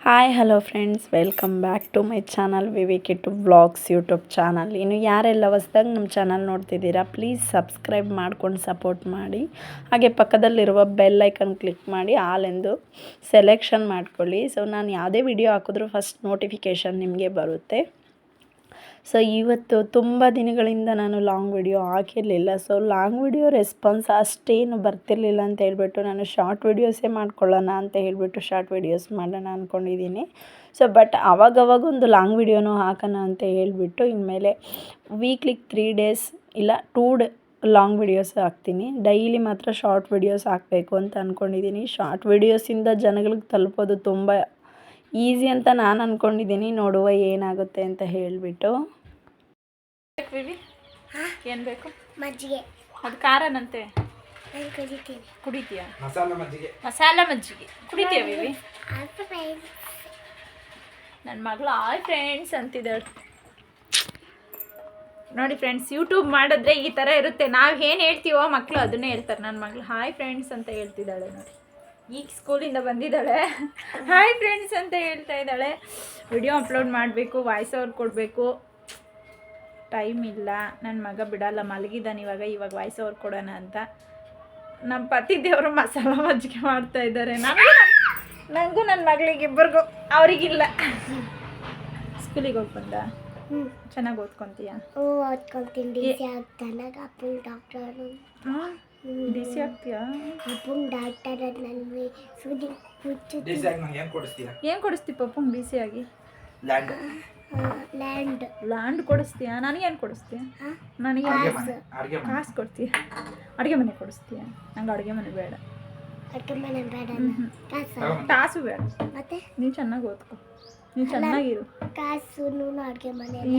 Hi hello friends, welcome back to my channel Vivek to vlogs YouTube channel. ಇನ್ನು ಯಾರೆಲ್ಲ ಹೊಸ್ದಾಗಿ ನಮ್ಮ ಚಾನಲ್ ನೋಡ್ತಿದ್ದೀರಾ, ಪ್ಲೀಸ್ ಸಬ್ಸ್ಕ್ರೈಬ್ ಮಾಡ್ಕೊಂಡು ಸಪೋರ್ಟ್ ಮಾಡಿ. ಹಾಗೆ ಪಕ್ಕದಲ್ಲಿರುವ ಬೆಲ್ ಐಕನ್ ಕ್ಲಿಕ್ ಮಾಡಿ ಆಲ್ ಎಂದು ಸೆಲೆಕ್ಷನ್ ಮಾಡ್ಕೊಳ್ಳಿ. ಸೊ ನಾನು ಯಾವುದೇ ವಿಡಿಯೋ ಹಾಕಿದ್ರೂ ಫಸ್ಟ್ ನೋಟಿಫಿಕೇಷನ್ ನಿಮಗೆ ಬರುತ್ತೆ. ಸೊ ಇವತ್ತು ತುಂಬ ದಿನಗಳಿಂದ ನಾನು ಲಾಂಗ್ ವಿಡಿಯೋ ಹಾಕಿರಲಿಲ್ಲ. ಸೊ ಲಾಂಗ್ ವಿಡಿಯೋ ರೆಸ್ಪಾನ್ಸ್ ಅಷ್ಟೇನು ಬರ್ತಿರ್ಲಿಲ್ಲ ಅಂತ ಹೇಳ್ಬಿಟ್ಟು ನಾನು ಶಾರ್ಟ್ ವಿಡಿಯೋಸೇ ಮಾಡ್ಕೊಳ್ಳೋಣ ಅಂತ ಹೇಳ್ಬಿಟ್ಟು ಶಾರ್ಟ್ ವಿಡಿಯೋಸ್ ಮಾಡೋಣ ಅಂದ್ಕೊಂಡಿದ್ದೀನಿ. ಸೊ ಬಟ್ ಅವಾಗವಾಗ ಒಂದು ಲಾಂಗ್ ವಿಡಿಯೋನೂ ಹಾಕೋಣ ಅಂತ ಹೇಳ್ಬಿಟ್ಟು ಇನ್ಮೇಲೆ ವೀಕ್ಲಿ 3 ಡೇಸ್ ಇಲ್ಲ 2 ಲಾಂಗ್ ವಿಡಿಯೋಸ್ ಹಾಕ್ತೀನಿ. ಡೈಲಿ ಮಾತ್ರ ಶಾರ್ಟ್ ವಿಡಿಯೋಸ್ ಹಾಕಬೇಕು ಅಂತ ಅಂದ್ಕೊಂಡಿದ್ದೀನಿ. ಶಾರ್ಟ್ ವಿಡಿಯೋಸಿಂದ ಜನಗಳಿಗೆ ತಲುಪೋದು ತುಂಬ ಈಸಿ ಅಂತ ನಾನು ಅಂದ್ಕೊಂಡಿದ್ದೀನಿ. ನೋಡುವ ಏನಾಗುತ್ತೆ ಅಂತ ಹೇಳಿಬಿಟ್ಟು. ಏನು ಬೇಕು? ಮಜ್ಜಿಗೆ. ಅದು ಖಾರನಂತೆ ಕುಡಿತೀಯಾ? ಮಸಾಲ ಮಜ್ಜಿಗೆ ಕುಡಿತೀಯ ಬೇಬಿ? ನನ್ನ ಮಗಳು ಹಾಯ್ ಫ್ರೆಂಡ್ಸ್ ಅಂತಿದ್ದಾಳೆ ನೋಡಿ. ಫ್ರೆಂಡ್ಸ್, ಯೂಟ್ಯೂಬ್ ಮಾಡಿದ್ರೆ ಈ ಥರ ಇರುತ್ತೆ. ನಾವು ಏನು ಹೇಳ್ತೀವೋ ಮಕ್ಕಳು ಅದನ್ನೇ ಹೇಳ್ತಾರೆ. ನನ್ನ ಮಗಳು ಹಾಯ್ ಫ್ರೆಂಡ್ಸ್ ಅಂತ ಹೇಳ್ತಿದ್ದಾಳೆ ನೋಡಿ. ಈಗ ಸ್ಕೂಲಿಂದ ಬಂದಿದ್ದಾಳೆ, ಹಾಯ್ ಫ್ರೆಂಡ್ಸ್ ಅಂತ ಹೇಳ್ತಾ ಇದ್ದಾಳೆ. ವಿಡಿಯೋ ಅಪ್ಲೋಡ್ ಮಾಡಬೇಕು, ವಾಯ್ಸ್ ಓವರ್ ಕೊಡಬೇಕು, ಟೈಮ್ ಇಲ್ಲ. ನನ್ನ ಮಗ ಬಿಡಲ್ಲ, ಮಲಗಿದ್ದಾನೆ ಇವಾಗ ವಾಯ್ಸ್ ಓವರ್ ಕೊಡೋಣ ಅಂತ. ನಮ್ಮ ಪತಿ ದೇವರು ಮಸಾಲ ಮಜ್ಜಿಗೆ ಮಾಡ್ತಾ ಇದ್ದಾರೆ. ನನಗೂ ನನ್ನ ಮಗಳಿಗೆ ಇಬ್ಬರಿಗೂ, ಅವರಿಗಿಲ್ಲ. ಸ್ಕೂಲಿಗೆ ಹೋಗಿ ಬಂದ? ಚೆನ್ನಾಗಿ ಓದ್ಕೊತೀಯ? ಓದ್ಕೊತೀನಿ. ಡಿಸಿ ಆಗ್ತೀಯಾ? ಏನು ಕೊಡಿಸ್ತೀವಿ ಪಪ್ಪಂಗೆ ಡಿಸಿ ಆಗಿ? ಲ್ಯಾಂಡ್ ಕೊಡಿಸ್ತೀಯ? ನನಗೇನು ಕೊಡಿಸ್ತೀಯ? ನನಗೆ ಕಾಸು ಕೊಡ್ತೀಯ? ಅಡುಗೆ ಮನೆ ಕೊಡಿಸ್ತೀಯ? ನಂಗೆ ಅಡುಗೆ ಮನೆ ಬೇಡ, ಕಾಸು ಬೇಡ. ಮತ್ತೆ ನೀನು ಚೆನ್ನಾಗಿ ಓದ್ಕೊ, ನೀನು ಚೆನ್ನಾಗಿರು.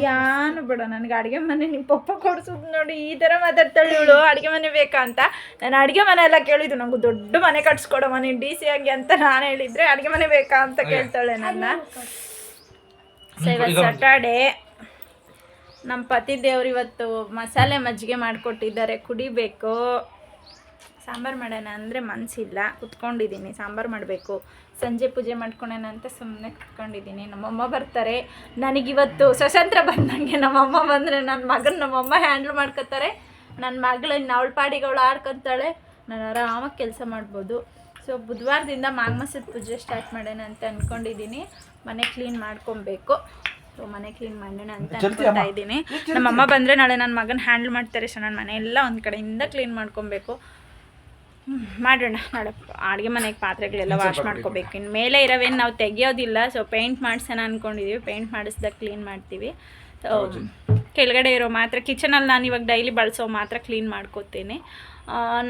ಯಾನು ಬೇಡ ನನಗೆ ಅಡುಗೆ ಮನೆ. ನಿಮ್ಮ ಪಪ್ಪ ಕೊಡಿಸೋದು ನೋಡಿ ಈ ಥರ ಮಾತಾಡ್ತಾಳೆ ಇವಳು. ಅಡುಗೆ ಮನೆ ಬೇಕಾ ಅಂತ. ನಾನು ಅಡುಗೆ ಮನೆ ಎಲ್ಲ ಕೇಳಿದ್ದು, ನನಗೂ ದೊಡ್ಡ ಮನೆ ಕಟ್ಸ್ಕೊಡಮ್ಮ ನೀನು ಡಿ ಸಿ ಆಗಿ ಅಂತ ನಾನು ಹೇಳಿದರೆ ಅಡುಗೆ ಮನೆ ಬೇಕಾ ಅಂತ ಕೇಳ್ತಾಳೆ ನನ್ನ. ಸೊ ಇವತ್ತು ಸ್ಯಾಟರ್ಡೇ. ನಮ್ಮ ಪತಿ ದೇವ್ರು ಇವತ್ತು ಮಸಾಲೆ ಮಜ್ಜಿಗೆ ಮಾಡಿಕೊಟ್ಟಿದ್ದಾರೆ, ಕುಡಿಬೇಕು. ಸಾಂಬಾರು ಮಾಡೋಣ ಅಂದರೆ ಮನಸ್ಸಿಲ್ಲ, ಕುತ್ಕೊಂಡಿದ್ದೀನಿ. ಸಾಂಬಾರು ಮಾಡಬೇಕು, ಸಂಜೆ ಪೂಜೆ ಮಾಡ್ಕೊಳ್ಳೋಣ ಅಂತ ಸುಮ್ಮನೆ ಕುತ್ಕೊಂಡಿದ್ದೀನಿ. ನಮ್ಮಮ್ಮ ಬರ್ತಾರೆ. ನನಗಿವತ್ತು ಸ್ವತಂತ್ರ ಬಂದಂಗೆ. ನಮ್ಮಮ್ಮ ಬಂದರೆ ನನ್ನ ಮಗನ ನಮ್ಮಮ್ಮ ಹ್ಯಾಂಡ್ಲ್ ಮಾಡ್ಕೊತಾರೆ. ನನ್ನ ಮಗಳನ್ನ ಅವಳ ಪಾಡಿಗೆ ಅವಳು ಆಡ್ಕೊತಾಳೆ, ನಾನು ಆರಾಮಾಗಿ ಕೆಲಸ ಮಾಡ್ಬೋದು. ಸೊ ಬುಧವಾರದಿಂದ ಮಾಘಮಾಸದ ಪೂಜೆ ಸ್ಟಾರ್ಟ್ ಮಾಡೋಣ ಅಂತ ಅಂದ್ಕೊಂಡಿದ್ದೀನಿ. ಮನೆ ಕ್ಲೀನ್ ಮಾಡ್ಕೊಬೇಕು. ಸೊ ಮನೆ ಕ್ಲೀನ್ ಮಾಡೋಣ ಅಂತ ಅನ್ಕೊತಾ ಇದ್ದೀನಿ. ನಮ್ಮಮ್ಮ ಬಂದರೆ ನಾಳೆ ನನ್ನ ಮಗನ ಹ್ಯಾಂಡ್ಲ್ ಮಾಡ್ತಾರೆ. ಸೊ ನಾನು ಮನೆಯೆಲ್ಲ ಒಂದು ಕಡೆಯಿಂದ ಕ್ಲೀನ್ ಮಾಡ್ಕೊಬೇಕು. ಮಾಡೋಣ ನಾಳೆ. ಅಡುಗೆ ಮನೆಗೆ ಪಾತ್ರೆಗಳೆಲ್ಲ ವಾಶ್ ಮಾಡ್ಕೋಬೇಕು. ಇನ್ನು ಮೇಲೆ ಇರೋವೇನು ನಾವು ತೆಗಿಯೋದಿಲ್ಲ. ಸೊ ಪೇಂಟ್ ಮಾಡಿಸೋಣ ಅಂದ್ಕೊಂಡಿದ್ದೀವಿ. ಪೇಂಟ್ ಮಾಡಿಸ್ದಾಗ ಕ್ಲೀನ್ ಮಾಡ್ತೀವಿ. ಸೊ ಕೆಳಗಡೆ ಇರೋ ಮಾತ್ರ ಕಿಚನಲ್ಲಿ ನಾನು ಇವಾಗ ಡೈಲಿ ಬಳಸೋ ಮಾತ್ರ ಕ್ಲೀನ್ ಮಾಡ್ಕೋತೀನಿ.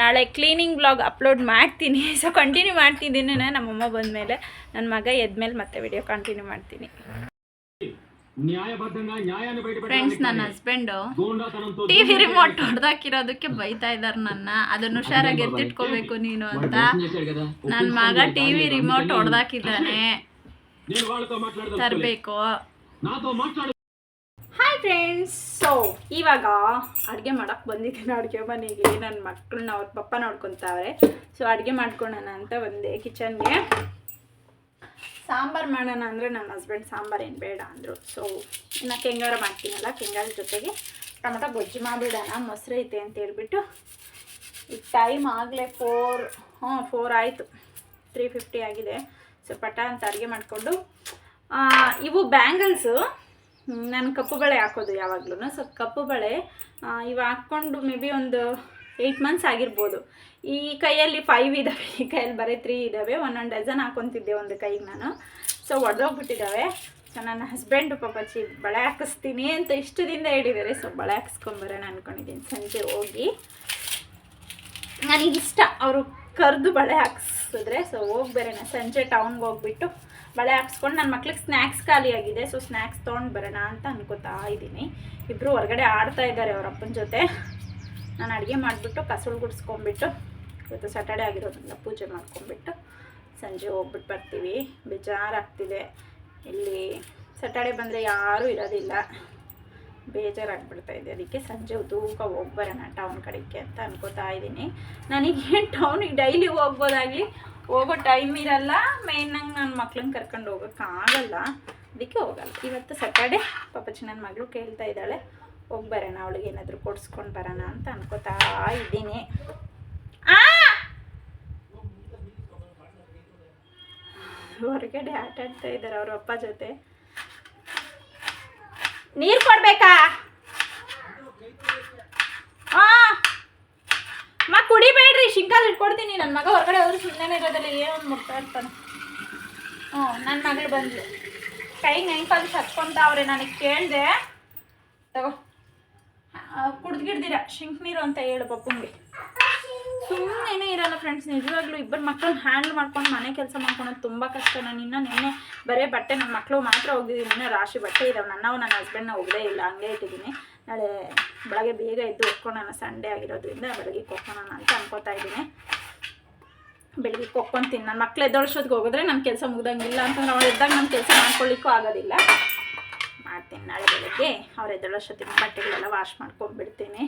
ನಾಳೆ ಕ್ಲೀನಿಂಗ್ ಬ್ಲಾಗ್ ಅಪ್ಲೋಡ್ ಮಾಡ್ತೀನಿ. ಸೊ ಕಂಟಿನ್ಯೂ ಮಾಡ್ತಿದ್ದೀನಿ. ನಮ್ಮಮ್ಮ ಬಂದಮೇಲೆ, ನನ್ನ ಮಗ ಎದ್ಮೇಲೆ ಮತ್ತೆ ವಿಡಿಯೋ ಕಂಟಿನ್ಯೂ ಮಾಡ್ತೀನಿ. ಫ್ರೆಂಡ್ಸ್, ನನ್ನ ಹಸ್ಬೆಂಡು ಟಿವಿ ರಿಮೋಟ್ ಹೊಡೆದಾಕಿರೋದಕ್ಕೆ ಬೈತಾ ಇದ್ದಾರೆ ನನ್ನ. ಅದನ್ನು ಹುಷಾರಾಗಿ ಎತ್ತಿಟ್ಕೋಬೇಕು ನೀನು ಅಂತ. ನನ್ನ ಮಗ ಟಿವಿ ರಿಮೋಟ್ ಹೊಡೆದಾಕಿದ್ದಾನೆ, ತರಬೇಕು. ಹಾಯ್ ಫ್ರೆಂಡ್ಸ್, ಸೊ ಇವಾಗ ಅಡುಗೆ ಮಾಡೋಕ್ಕೆ ಬಂದಿದ್ದೀನಿ ಅಡುಗೆ ಮನೆಗೆ. ನನ್ನ ಮಕ್ಕಳನ್ನ ಅವ್ರ ಪಪ್ಪ ನೋಡ್ಕೊತಾವ್ರೆ. ಸೊ ಅಡುಗೆ ಮಾಡ್ಕೊಳ್ಳೋಣ ಅಂತ ಬಂದೆ ಕಿಚನ್ಗೆ. ಸಾಂಬಾರು ಮಾಡೋಣ ಅಂದರೆ ನನ್ನ ಹಸ್ಬೆಂಡ್ ಸಾಂಬಾರು ಏನು ಬೇಡ ಅಂದರು. ಸೊ ಇನ್ನು ಕೆಂಗಾರ ಮಾಡ್ತೀನಲ್ಲ, ಕೆಂಗಾರ ಜೊತೆಗೆ ಟೊಮೊಟೊ ಗೊಜ್ಜು ಮಾಡಿಬಿಡೋಣ, ಮೊಸರು ಐತೆ ಅಂತ ಹೇಳ್ಬಿಟ್ಟು. ಈಗ ಟೈಮ್ ಆಗಲೇ 4 ಆಯಿತು, 3:50 ಆಗಿದೆ. ಸೊ ಪಟ ಅಂತ ಅಡುಗೆ ಮಾಡಿಕೊಂಡು, ಇವು ಬ್ಯಾಂಗಲ್ಸು ನಾನು ಕಪ್ಪು ಬಳೆ ಹಾಕೋದು ಯಾವಾಗಲೂ. ಸೊ ಕಪ್ಪು ಬಳೆ ಇವು ಹಾಕ್ಕೊಂಡು ಮೇ ಬಿ ಒಂದು 8 ಮಂತ್ಸ್ ಆಗಿರ್ಬೋದು. ಈ ಕೈಯಲ್ಲಿ 5 ಇದ್ದಾವೆ, ಈ ಕೈಯಲ್ಲಿ ಬರೀ 3 ಇದ್ದಾವೆ. 1 ಡಜನ್ ಹಾಕೊತಿದ್ದೆ ಒಂದು ಕೈಗೆ ನಾನು. ಸೊ ಒಡೆದೋಗ್ಬಿಟ್ಟಿದ್ದಾವೆ. ಸೊ ನನ್ನ ಹಸ್ಬೆಂಡು ಪಾಪಚ್ಚಿ ಬಳೆ ಹಾಕಿಸ್ತೀನಿ ಅಂತ ಇಷ್ಟು ದಿನ ಹೇಳಿದ್ದಾರೆ. ಸೊ ಬಳೆ ಹಾಕಿಸ್ಕೊಂಬರೋಣ ಅಂದ್ಕೊಂಡಿದ್ದೀನಿ. ಸಂಜೆ ಹೋಗಿ, ನನಗಿಷ್ಟ ಅವರು ಕರೆದು ಬಳೆ ಹಾಕಿಸಿದ್ರೆ. ಸೊ ಹೋಗಿ ಬರೋಣ ಸಂಜೆ ಟೌನ್ಗೆ ಹೋಗ್ಬಿಟ್ಟು ಬಳೆ ಹಾಕ್ಸ್ಕೊಂಡು. ನನ್ನ ಮಕ್ಳಿಗೆ ಸ್ನ್ಯಾಕ್ಸ್ ಖಾಲಿಯಾಗಿದೆ. ಸೊ ಸ್ನ್ಯಾಕ್ಸ್ ತೊಗೊಂಡು ಬರೋಣ ಅಂತ ಅನ್ಕೋತಾ ಇದ್ದೀನಿ. ಇಬ್ಬರು ಹೊರಗಡೆ ಆಡ್ತಾ ಇದ್ದಾರೆ ಅವ್ರ ಅಪ್ಪನ ಜೊತೆ. ನಾನು ಅಡುಗೆ ಮಾಡಿಬಿಟ್ಟು ಕಸುಳು ಗುಡಿಸ್ಕೊಂಬಿಟ್ಟು, ಇವತ್ತು ಸ್ಯಾಟರ್ಡೇ ಆಗಿರೋದ್ರಿಂದ ಪೂಜೆ ಮಾಡ್ಕೊಂಬಿಟ್ಟು ಸಂಜೆ ಹೋಗ್ಬಿಟ್ಟು ಬರ್ತೀವಿ. ಬೇಜಾರಾಗ್ತಿದೆ. ಇಲ್ಲಿ ಸ್ಯಾಟರ್ಡೇ ಬಂದರೆ ಯಾರೂ ಇರೋದಿಲ್ಲ. ಬೇಜಾರಾಗ್ಬಿಡ್ತಾ ಇದೆ. ಅದಕ್ಕೆ ಸಂಜೆ ತೂಕ ಹೋಗ್ಬರೋಣ ಟೌನ್ ಕಡೆಗೆ ಅಂತ ಅನ್ಕೋತಾ ಇದ್ದೀನಿ. ನನಗೆ ಟೌನಿಗೆ ಡೈಲಿ ಹೋಗ್ಬೋದಾಗಲಿ, ಹೋಗೋ ಟೈಮ್ ಇರಲ್ಲ, ಮೇಯ್ನಾಗಿ ನನ್ನ ಮಕ್ಳನ್ನ ಕರ್ಕೊಂಡು ಹೋಗೋಕ್ಕಾಗಲ್ಲ, ಅದಕ್ಕೆ ಹೋಗಲ್ಲ. ಇವತ್ತು ಸ್ಯಾಟರ್ಡೆ ಪಾಪಚ್ಚಿ ನನ್ನ ಮಗಳು ಕೇಳ್ತಾ ಇದ್ದಾಳೆ, ಹೋಗಿ ಬರೋಣ ಅವಳಿಗೆ ಏನಾದರೂ ಕೊಡಿಸ್ಕೊಂಡು ಬರೋಣ ಅಂತ ಅನ್ಕೋತಾ ಇದ್ದೀನಿ. ಹೊರಗಡೆ ಆಟ ಆಡ್ತಾ ಇದ್ದಾರೆ ಅವ್ರ ಅಪ್ಪ ಜೊತೆ. ನೀರು ಕೊಡ್ಬೇಕಾ? ಕುಡಿಬೇಡ್ರಿ, ಶಿಂಕಾಲ್ ಇಟ್ಕೊಡ್ತೀನಿ. ನನ್ನ ಮಗ ಹೊರಗಡೆ ಹೋದ್ರೆ ಸುಮ್ಮನೆ ಇರೋದಿಲ್ಲ, ಏನೋ ಒಂದು ಮುಟ್ತಾ ಇರ್ತಾನೆ. ನನ್ನ ಮಗಳು ಬಂದ್ಲು, ಕೈಗೆ ನೆನ್ಕಲ್ಲಿ ಹಚ್ಕೊಂತ ಅವ್ರೆ. ನನಗೆ ಕೇಳಿದೆ, ತಗೋ ಕುಡ್ದಿಡ್ದಿರ ಶಿಂಕ್ ನೀರು ಅಂತ ಹೇಳು ಪಪ್ಪಂಗೆ. ಸುಮ್ಮನೆ ಇರಲ್ಲ ಫ್ರೆಂಡ್ಸ್, ನಿಜವಾಗ್ಲೂ ಇಬ್ಬರು ಮಕ್ಕಳನ್ನ ಹ್ಯಾಂಡ್ಲ್ ಮಾಡ್ಕೊಂಡು ಮನೆ ಕೆಲಸ ಮಾಡ್ಕೊಳೋದು ತುಂಬ ಕಷ್ಟ. ನಾನು ಇನ್ನೂ ನಿನ್ನೆ ಬರೀ ಬಟ್ಟೆ ನನ್ನ ಮಕ್ಕಳು ಮಾತ್ರ ಹೋಗಿದ್ದೀನಿ, ಇನ್ನೂ ರಾಶಿ ಬಟ್ಟೆ ಇದ್ದಾವೆ. ನನ್ನ ಹಸ್ಬೆಂಡ್ನ ಹೋಗದೇ ಇಲ್ಲ, ಹಂಗೆ ಇಟ್ಟಿದ್ದೀನಿ. ನಾಳೆ ಬೆಳಗ್ಗೆ ಬೇಗ ಎದ್ದು ಒಕ್ಕೊಳೋಣ, ಸಂಡೇ ಆಗಿರೋದ್ರಿಂದ ಬೆಳಗ್ಗೆ ಕೊಕ್ಕೋಣ ಅಂತ ಅನ್ಕೋತಾ ಇದ್ದೀನಿ. ಬೆಳಗ್ಗೆ ಕೊಕ್ಕೊಂತೀನಿ. ನನ್ನ ಮಕ್ಳು ಎದ್ದೊಳ್ಸೋದಕ್ಕೆ ಹೋಗಿದ್ರೆ ನನ್ನ ಕೆಲಸ ಮುಗ್ದಂಗಿಲ್ಲ ಅಂತಂದ್ರೆ ಅವ್ರು ಎದ್ದಾಗ ನನ್ನ ಕೆಲಸ ಮಾಡ್ಕೊಳ್ಳಿಕ್ಕೂ ಆಗೋದಿಲ್ಲ. ಮಾಡ್ತೀನಿ ನಾಳೆ ಬೆಳಗ್ಗೆ. ಅವ್ರು ಎದ್ದೊಳೋಷ್ಟೊತ್ತಿಗೆ ಬಟ್ಟೆಗಳೆಲ್ಲ ವಾಶ್ ಮಾಡ್ಕೊಂಡ್ಬಿಡ್ತೀನಿ.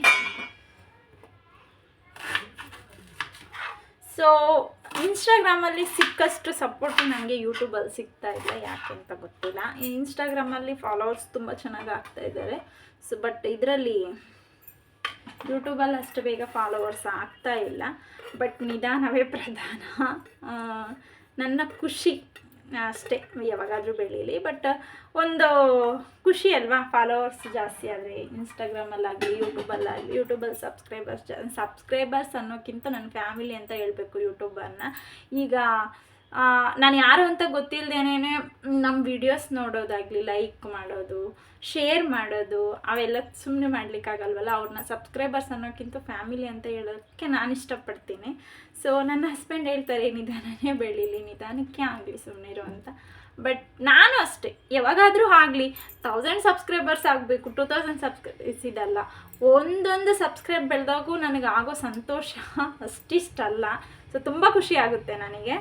ಸೊ ಇನ್ಸ್ಟಾಗ್ರಾಮಲ್ಲಿ ಸಿಕ್ಕಷ್ಟು ಸಪೋರ್ಟು ನನಗೆ ಯೂಟ್ಯೂಬಲ್ಲಿ ಸಿಗ್ತಾ ಇಲ್ಲ, ಯಾಕೆ ಅಂತ ಗೊತ್ತಿಲ್ಲ. ಇನ್ಸ್ಟಾಗ್ರಾಮಲ್ಲಿ ಫಾಲೋವರ್ಸ್ ತುಂಬ ಚೆನ್ನಾಗಿ ಆಗ್ತಾಯಿದ್ದಾರೆ. ಸೊ ಬಟ್ ಇದರಲ್ಲಿ ಯೂಟ್ಯೂಬಲ್ಲಿ ಅಷ್ಟು ಬೇಗ ಫಾಲೋವರ್ಸ್ ಆಗ್ತಾ ಇಲ್ಲ. ಬಟ್ ನಿಧಾನವೇ ಪ್ರಧಾನ. ನನ್ನ ಖುಷಿ ಅಷ್ಟೇ, ಯಾವಾಗಾದರೂ ಬೆಳೀಲಿ. ಬಟ್ ಒಂದು ಖುಷಿ ಅಲ್ವಾ ಫಾಲೋವರ್ಸ್ ಜಾಸ್ತಿ ಆದರೆ, ಇನ್ಸ್ಟಾಗ್ರಾಮಲ್ಲಾಗಲಿ ಯೂಟ್ಯೂಬಲ್ಲಿ ಸಬ್ಸ್ಕ್ರೈಬರ್ಸ್ ಅನ್ನೋಕ್ಕಿಂತ ನನ್ನ ಫ್ಯಾಮಿಲಿ ಅಂತ ಹೇಳಬೇಕು ಯೂಟ್ಯೂಬನ್ನು. ಈಗ ನಾನು ಯಾರು ಅಂತ ಗೊತ್ತಿಲ್ಲದೇನೆ ನಮ್ಮ ವಿಡಿಯೋಸ್ ನೋಡೋದಾಗಲಿ, ಲೈಕ್ ಮಾಡೋದು, ಶೇರ್ ಮಾಡೋದು ಅವೆಲ್ಲ ಸುಮ್ಮನೆ ಮಾಡಲಿಕ್ಕಾಗಲ್ವಲ್ಲ. ಅವ್ರನ್ನ ಸಬ್ಸ್ಕ್ರೈಬರ್ಸ್ ಅನ್ನೋಕ್ಕಿಂತ ಫ್ಯಾಮಿಲಿ ಅಂತ ಹೇಳೋಕ್ಕೆ ನಾನು ಇಷ್ಟಪಡ್ತೀನಿ. ಸೊ ನನ್ನ ಹಸ್ಬೆಂಡ್ ಹೇಳ್ತಾರೆ, ನಿಧಾನನೇ ಬೆಳೀಲಿ, ನಿಧಾನಕ್ಕೆ ಆಗಲಿ, ಸುಮ್ಮನೆ ಇರು ಅಂತ. ಬಟ್ ನಾನು ಅಷ್ಟೇ, ಯಾವಾಗಾದರೂ ಆಗಲಿ 1000 ಸಬ್ಸ್ಕ್ರೈಬರ್ಸ್ ಆಗಬೇಕು, 2000 ಸಬ್ಸ್ಕ್ರೈಬರ್ಸ್ ಇದಲ್ಲ. ಒಂದೊಂದು ಸಬ್ಸ್ಕ್ರೈಬ್ ಬೆಳೆದಾಗೂ ನನಗೆ ಆಗೋ ಸಂತೋಷ ಅಷ್ಟಿಷ್ಟಲ್ಲ. ಸೊ ತುಂಬ ಖುಷಿ ಆಗುತ್ತೆ ನನಗೆ.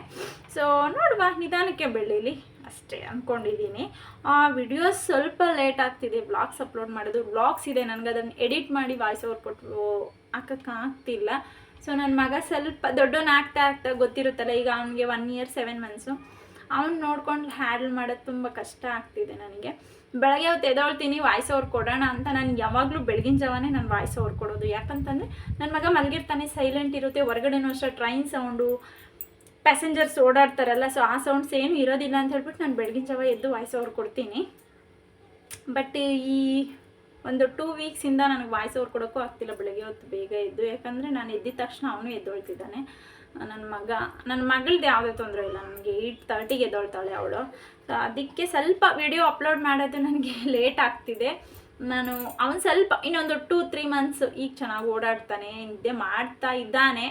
ಸೊ ನೋಡುವ, ನಿಧಾನಕ್ಕೆ ಬೆಳೀಲಿ ಅಷ್ಟೇ ಅಂದ್ಕೊಂಡಿದ್ದೀನಿ. ವಿಡಿಯೋಸ್ ಸ್ವಲ್ಪ ಲೇಟ್ ಆಗ್ತಿದೆ ವ್ಲಾಗ್ಸ್ ಅಪ್ಲೋಡ್ ಮಾಡೋದು. ವ್ಲಾಗ್ಸ್ ಇದೆ, ನನಗೆ ಅದನ್ನು ಎಡಿಟ್ ಮಾಡಿ ವಾಯ್ಸ್ ಓವರ್ ಕೊಟ್ಟು ಹಾಕೋಕ್ಕಾಗ್ತಿಲ್ಲ. ಸೊ ನನ್ನ ಮಗ ಸ್ವಲ್ಪ ದೊಡ್ಡವನ್ನ ಆಗ್ತಾ ಗೊತ್ತಿರುತ್ತಲ್ಲ, ಈಗ ಅವನಿಗೆ 1 year 7 months. ಅವ್ನು ನೋಡ್ಕೊಂಡು ಹ್ಯಾಂಡಲ್ ಮಾಡೋದು ತುಂಬ ಕಷ್ಟ ಆಗ್ತಿದೆ ನನಗೆ. ಬೆಳಗ್ಗೆ ಹೊತ್ತು ಎದ್ದೊಳ್ತೀನಿ, ವಾಯ್ಸ್ ಓವರ್ ಕೊಡೋಣ ಅಂತ. ನಾನು ಯಾವಾಗಲೂ ಬೆಳಗಿನ ಜಾವನೇ ನಾನು ವಾಯ್ಸ್ ಓವರ್ ಕೊಡೋದು. ಯಾಕಂತಂದರೆ ನನ್ನ ಮಗ ಮಲಗಿರ್ತಾನೆ, ಸೈಲೆಂಟ್ ಇರುತ್ತೆ. ಹೊರಗಡೆನೂ ಅಷ್ಟೇ ಟ್ರೈನ್ ಸೌಂಡು, ಪ್ಯಾಸೆಂಜರ್ಸ್ ಓಡಾಡ್ತಾರಲ್ಲ, ಸೊ ಆ ಸೌಂಡ್ಸ್ ಏನು ಇರೋದಿಲ್ಲ ಅಂತ ಹೇಳ್ಬಿಟ್ಟು ನಾನು ಬೆಳಗಿನ ಜಾವ ಎದ್ದು ವಾಯ್ಸ್ ಓವರ್ ಕೊಡ್ತೀನಿ. ಬಟ್ ಈ ಒಂದು 2 weeksಯಿಂದ ನನಗೆ ವಾಯ್ಸ್ ಓವರ್ ಕೊಡೋಕ್ಕೂ ಆಗ್ತಿಲ್ಲ ಬೆಳಗ್ಗೆ ಹೊತ್ತು ಬೇಗ ಎದ್ದು. ಯಾಕಂದರೆ ನಾನು ಎದ್ದಿದ ತಕ್ಷಣ ಅವನು ಎದ್ದೊಳ್ತಿದ್ದಾನೆ. ನನ್ನ ಮಗಳದ್ದು ಯಾವುದೇ ತೊಂದರೆ ಇಲ್ಲ, ನನಗೆ 8:30ಗೆ ಎದ್ದೊಳ್ತಾಳೆ ಅವಳು. ಸೊ ಅದಕ್ಕೆ ಸ್ವಲ್ಪ ವಿಡಿಯೋ ಅಪ್ಲೋಡ್ ಮಾಡೋದು ನನಗೆ ಲೇಟ್ ಆಗ್ತಿದೆ. ಅವನು ಸ್ವಲ್ಪ ಇನ್ನೊಂದು 2-3 months ಈಗ ಚೆನ್ನಾಗಿ ಓಡಾಡ್ತಾನೆ, ನಿದ್ದೆ ಮಾಡ್ತಾ ಇದ್ದಾನೆ.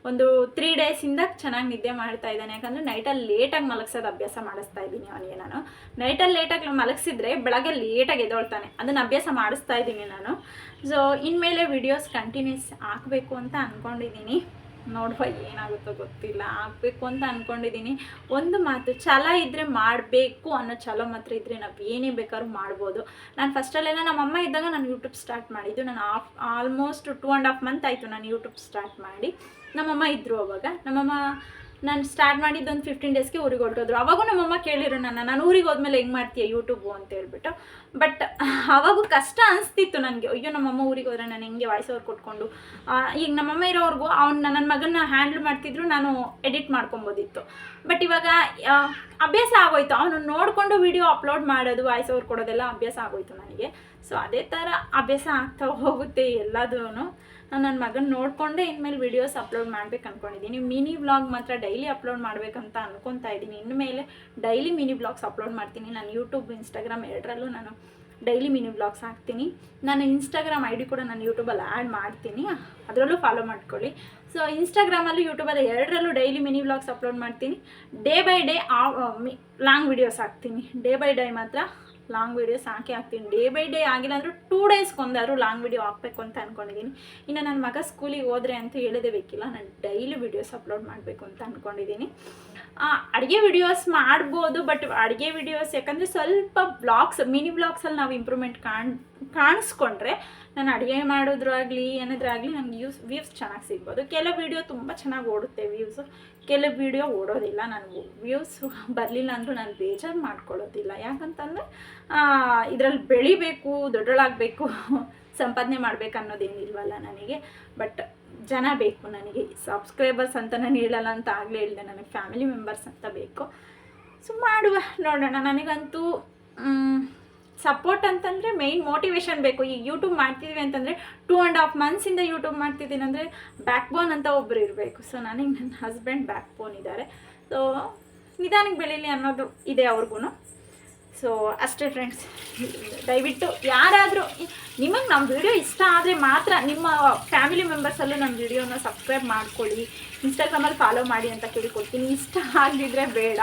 ಒಂದು 3 daysಯಿಂದ ಚೆನ್ನಾಗಿ ನಿದ್ದೆ ಮಾಡ್ತಾ ಇದ್ದಾನೆ. ಯಾಕಂದರೆ ನೈಟಲ್ಲಿ ಲೇಟಾಗಿ ಮಲಗಿಸೋದು ಅಭ್ಯಾಸ ಮಾಡಿಸ್ತಾ ಇದ್ದೀನಿ ಅವನಿಗೆ. ನಾನು ನೈಟಲ್ಲಿ ಲೇಟಾಗಿ ಮಲಗಿಸಿದ್ರೆ ಬೆಳಗ್ಗೆ ಲೇಟಾಗಿ ಎದ್ದೊಳ್ತಾನೆ, ಅದನ್ನು ಅಭ್ಯಾಸ ಮಾಡಿಸ್ತಾ ಇದ್ದೀನಿ ನಾನು. ಸೊ ಇನ್ಮೇಲೆ ವಿಡಿಯೋಸ್ ಕಂಟಿನ್ಯೂಸ್ ಹಾಕಬೇಕು ಅಂತ ಅಂದ್ಕೊಂಡಿದ್ದೀನಿ. ನೋಡುವ ಏನಾಗುತ್ತೋ ಗೊತ್ತಿಲ್ಲ, ಆಗಬೇಕು ಅಂತ ಅಂದ್ಕೊಂಡಿದ್ದೀನಿ. ಒಂದು ಮಾತು, ಛಲ ಇದ್ದರೆ ಮಾಡಬೇಕು ಅನ್ನೋ ಛಲ ಮಾತ್ರ ಇದ್ದರೆ ನಾವು ಏನೇ ಬೇಕಾದ್ರೂ ಮಾಡ್ಬೋದು. ನಾನು ಫಸ್ಟಲ್ಲೆಲ್ಲ ನಮ್ಮಮ್ಮ ಇದ್ದಾಗ ನಾನು ಯೂಟ್ಯೂಬ್ ಸ್ಟಾರ್ಟ್ ಮಾಡಿದ್ದು. ನಾನು ಆಲ್ಮೋಸ್ಟ್ 2.5 months ಆಯಿತು ನಾನು ಯೂಟ್ಯೂಬ್ ಸ್ಟಾರ್ಟ್ ಮಾಡಿ. ನಮ್ಮಮ್ಮ ಇದ್ದರು ಅವಾಗ. ನಮ್ಮಮ್ಮ ನಾನು ಸ್ಟಾರ್ಟ್ ಮಾಡಿದ್ದೊಂದು 15 daysಗೆ ಊರಿಗೆ ಹೊರಟೋದ್ರು. ಅವಾಗೂ ನಮ್ಮಮ್ಮ ಕೇಳಿದ್ರು ನಾನು ಊರಿಗೆ ಹೋದ್ಮೇಲೆ ಹೆಂಗೆ ಮಾಡ್ತೀಯ ಯೂಟ್ಯೂಬು ಅಂತ ಹೇಳ್ಬಿಟ್ಟು. ಬಟ್ ಅವಾಗೂ ಕಷ್ಟ ಅನಿಸ್ತಿತ್ತು ನನಗೆ, ಅಯ್ಯೋ ನಮ್ಮಮ್ಮ ಊರಿಗೆ ಹೋದ್ರೆ ನಾನು ಹೆಂಗೆ ವಾಯ್ಸ್ ಓವರ್ ಕೊಟ್ಕೊಂಡು. ಈಗ ನಮ್ಮಮ್ಮ ಇರೋವ್ರಿಗೂ ನನ್ನ ಮಗನ್ನ ಹ್ಯಾಂಡಲ್ ಮಾಡ್ತಿದ್ರು, ನಾನು ಎಡಿಟ್ ಮಾಡ್ಕೊಬೋದಿತ್ತು. ಬಟ್ ಇವಾಗ ಅಭ್ಯಾಸ ಆಗೋಯ್ತು, ಅವನು ನೋಡಿಕೊಂಡು ವಿಡಿಯೋ ಅಪ್ಲೋಡ್ ಮಾಡೋದು, ವಾಯ್ಸ್ ಓವರ್ ಕೊಡೋದೆಲ್ಲ ಅಭ್ಯಾಸ ಆಗೋಯ್ತು ನನಗೆ. ಸೊ ಅದೇ ಥರ ಅಭ್ಯಾಸ ಆಗ್ತಾ ಹೋಗುತ್ತೆ ಎಲ್ಲದೂ. ನಾನು ನನ್ನ ಮಗನ ನೋಡಿಕೊಂಡೇ ಇನ್ಮೇಲೆ ವೀಡಿಯೋಸ್ ಅಪ್ಲೋಡ್ ಮಾಡ್ಬೇಕು ಅಂದ್ಕೊಂಡಿದ್ದೀನಿ. ಮಿನಿ ವ್ಲಾಗ್ ಮಾತ್ರ ಡೈಲಿ ಅಪ್ಲೋಡ್ ಮಾಡಬೇಕಂತ ಅಂದ್ಕೊತಾ ಇದ್ದೀನಿ. ಇನ್ಮೇಲೆ ಡೈಲಿ ಮಿನಿ ವ್ಲಾಗ್ಸ್ ಅಪ್ಲೋಡ್ ಮಾಡ್ತೀನಿ. ನಾನು ಯೂಟ್ಯೂಬ್, ಇನ್ಸ್ಟಾಗ್ರಾಮ್ ಎರಡರಲ್ಲೂ ನಾನು ಡೈಲಿ ಮಿನಿ ವ್ಲಾಗ್ಸ್ ಹಾಕ್ತೀನಿ. ನಾನು ಇನ್ಸ್ಟಾಗ್ರಾಮ್ ID ಕೂಡ ನಾನು ಯೂಟ್ಯೂಬಲ್ಲಿ ಆ್ಯಡ್ ಮಾಡ್ತೀನಿ, ಅದರಲ್ಲೂ ಫಾಲೋ ಮಾಡ್ಕೊಳ್ಳಿ. ಸೊ ಇನ್ಸ್ಟಾಗ್ರಾಮಲ್ಲಿ ಯೂಟ್ಯೂಬಲ್ಲಿ ಎರಡರಲ್ಲೂ ಡೈಲಿ ಮಿನಿ ವ್ಲಾಗ್ಸ್ ಅಪ್ಲೋಡ್ ಮಾಡ್ತೀನಿ. Day by day long videos ಹಾಕ್ತೀನಿ. ಡೇ ಬೈ ಡೇ ಮಾತ್ರ ಲಾಂಗ್ ವೀಡಿಯೋಸ್ ಹಾಕ್ತೀನಿ. ಡೇ ಬೈ ಡೇ ಆಗಿಲ್ಲ ಅಂದರೂ 2 daysಗೊಂದಾದರೂ ಲಾಂಗ್ ವೀಡಿಯೋ ಹಾಕಬೇಕು ಅಂತ ಅಂದ್ಕೊಂಡಿದ್ದೀನಿ. ಇನ್ನು ನನ್ನ ಮಗ ಸ್ಕೂಲಿಗೆ ಹೋದರೆ ಅಂತೂ ಹೇಳೋದೇ ಬೇಕಿಲ್ಲ, ನಾನು ಡೈಲಿ ವೀಡಿಯೋಸ್ ಅಪ್ಲೋಡ್ ಮಾಡಬೇಕು ಅಂತ ಅಂದ್ಕೊಂಡಿದ್ದೀನಿ. ಅಡುಗೆ ವಿಡಿಯೋಸ್ ಮಾಡ್ಬೋದು. ಬಟ್ ಅಡುಗೆ ವಿಡಿಯೋಸ್ ಯಾಕಂದರೆ ಸ್ವಲ್ಪ ಬ್ಲಾಗ್ಸ್ ಮಿನಿ ಬ್ಲಾಗ್ಸಲ್ಲಿ ನಾವು ಇಂಪ್ರೂವ್ಮೆಂಟ್ ಕಾಣಿಸ್ಕೊಂಡ್ರೆ ನಾನು ಅಡುಗೆ ಮಾಡೋದ್ರಾಗಲಿ ಏನಾದ್ರಾಗಲಿ ನನಗೆ ವ್ಯೂಸ್ ಚೆನ್ನಾಗಿ ಸಿಗ್ಬೋದು. ಕೆಲವು ವೀಡಿಯೋ ತುಂಬ ಚೆನ್ನಾಗಿ ಓಡುತ್ತೆ ವ್ಯೂಸು, ಕೆಲವು ವೀಡಿಯೋ ಓಡೋದಿಲ್ಲ. ನನಗೆ ವ್ಯೂಸ್ ಬರಲಿಲ್ಲ ಅಂದರೂ ನಾನು ಬೇಜಾರು ಮಾಡ್ಕೊಳ್ಳೋದಿಲ್ಲ. ಯಾಕಂತಂದರೆ ಇದರಲ್ಲಿ ಬೆಳಿಬೇಕು, ದೊಡ್ಡಳಾಗಬೇಕು, ಸಂಪಾದನೆ ಮಾಡಬೇಕು ಅನ್ನೋದೇನಿಲ್ವಲ್ಲ ನನಗೆ. ಬಟ್ ಜನ ಬೇಕು ನನಗೆ, ಸಬ್ಸ್ಕ್ರೈಬರ್ಸ್ ಅಂತ ನಾನು ಹೇಳಲ್ಲ ಅಂತ ಆಗಲೇ ಹೇಳಿದೆ, ನನಗೆ ಫ್ಯಾಮಿಲಿ ಮೆಂಬರ್ಸ್ ಅಂತ ಬೇಕು. ಸೊ ಮಾಡುವ, ನೋಡೋಣ. ನನಗಂತೂ ಸಪೋರ್ಟ್ ಅಂತಂದರೆ ಮೇಯ್ನ್ ಮೋಟಿವೇಶನ್ ಬೇಕು. ಈಗ ಯೂಟ್ಯೂಬ್ ಮಾಡ್ತಿದ್ವಿ ಅಂತಂದರೆ 2.5 ಮಂತ್ಸಿಂದ ಯೂಟ್ಯೂಬ್ ಮಾಡ್ತಿದ್ದೀನಿ ಅಂದರೆ ಬ್ಯಾಕ್ ಬೋನ್ ಅಂತ ಒಬ್ಬರು ಇರಬೇಕು. ಸೊ ನನಗೆ ನನ್ನ ಹಸ್ಬೆಂಡ್ ಬ್ಯಾಕ್ ಬೋನ್ ಇದ್ದಾರೆ. ಸೊ ನಿಧಾನಕ್ಕೆ ಬೆಳೀಲಿ ಅನ್ನೋದು ಇದೆ ಅವ್ರಿಗೂ. ಸೊ ಅಷ್ಟೇ ಫ್ರೆಂಡ್ಸ್. ದಯವಿಟ್ಟು ಯಾರಾದರೂ ನಿಮಗೆ ನಮ್ಮ ವಿಡಿಯೋ ಇಷ್ಟ ಆದರೆ ಮಾತ್ರ ನಿಮ್ಮ ಫ್ಯಾಮಿಲಿ ಮೆಂಬರ್ಸಲ್ಲೂ ನಮ್ಮ ವಿಡಿಯೋನ ಸಬ್ಸ್ಕ್ರೈಬ್ ಮಾಡ್ಕೊಳ್ಳಿ, ಇನ್ಸ್ಟಾಗ್ರಾಮಲ್ಲಿ ಫಾಲೋ ಮಾಡಿ ಅಂತ ಕೇಳ್ಕೊಳ್ತೀನಿ. ಇಷ್ಟ ಆಗದಿದ್ದರೆ ಬೇಡ.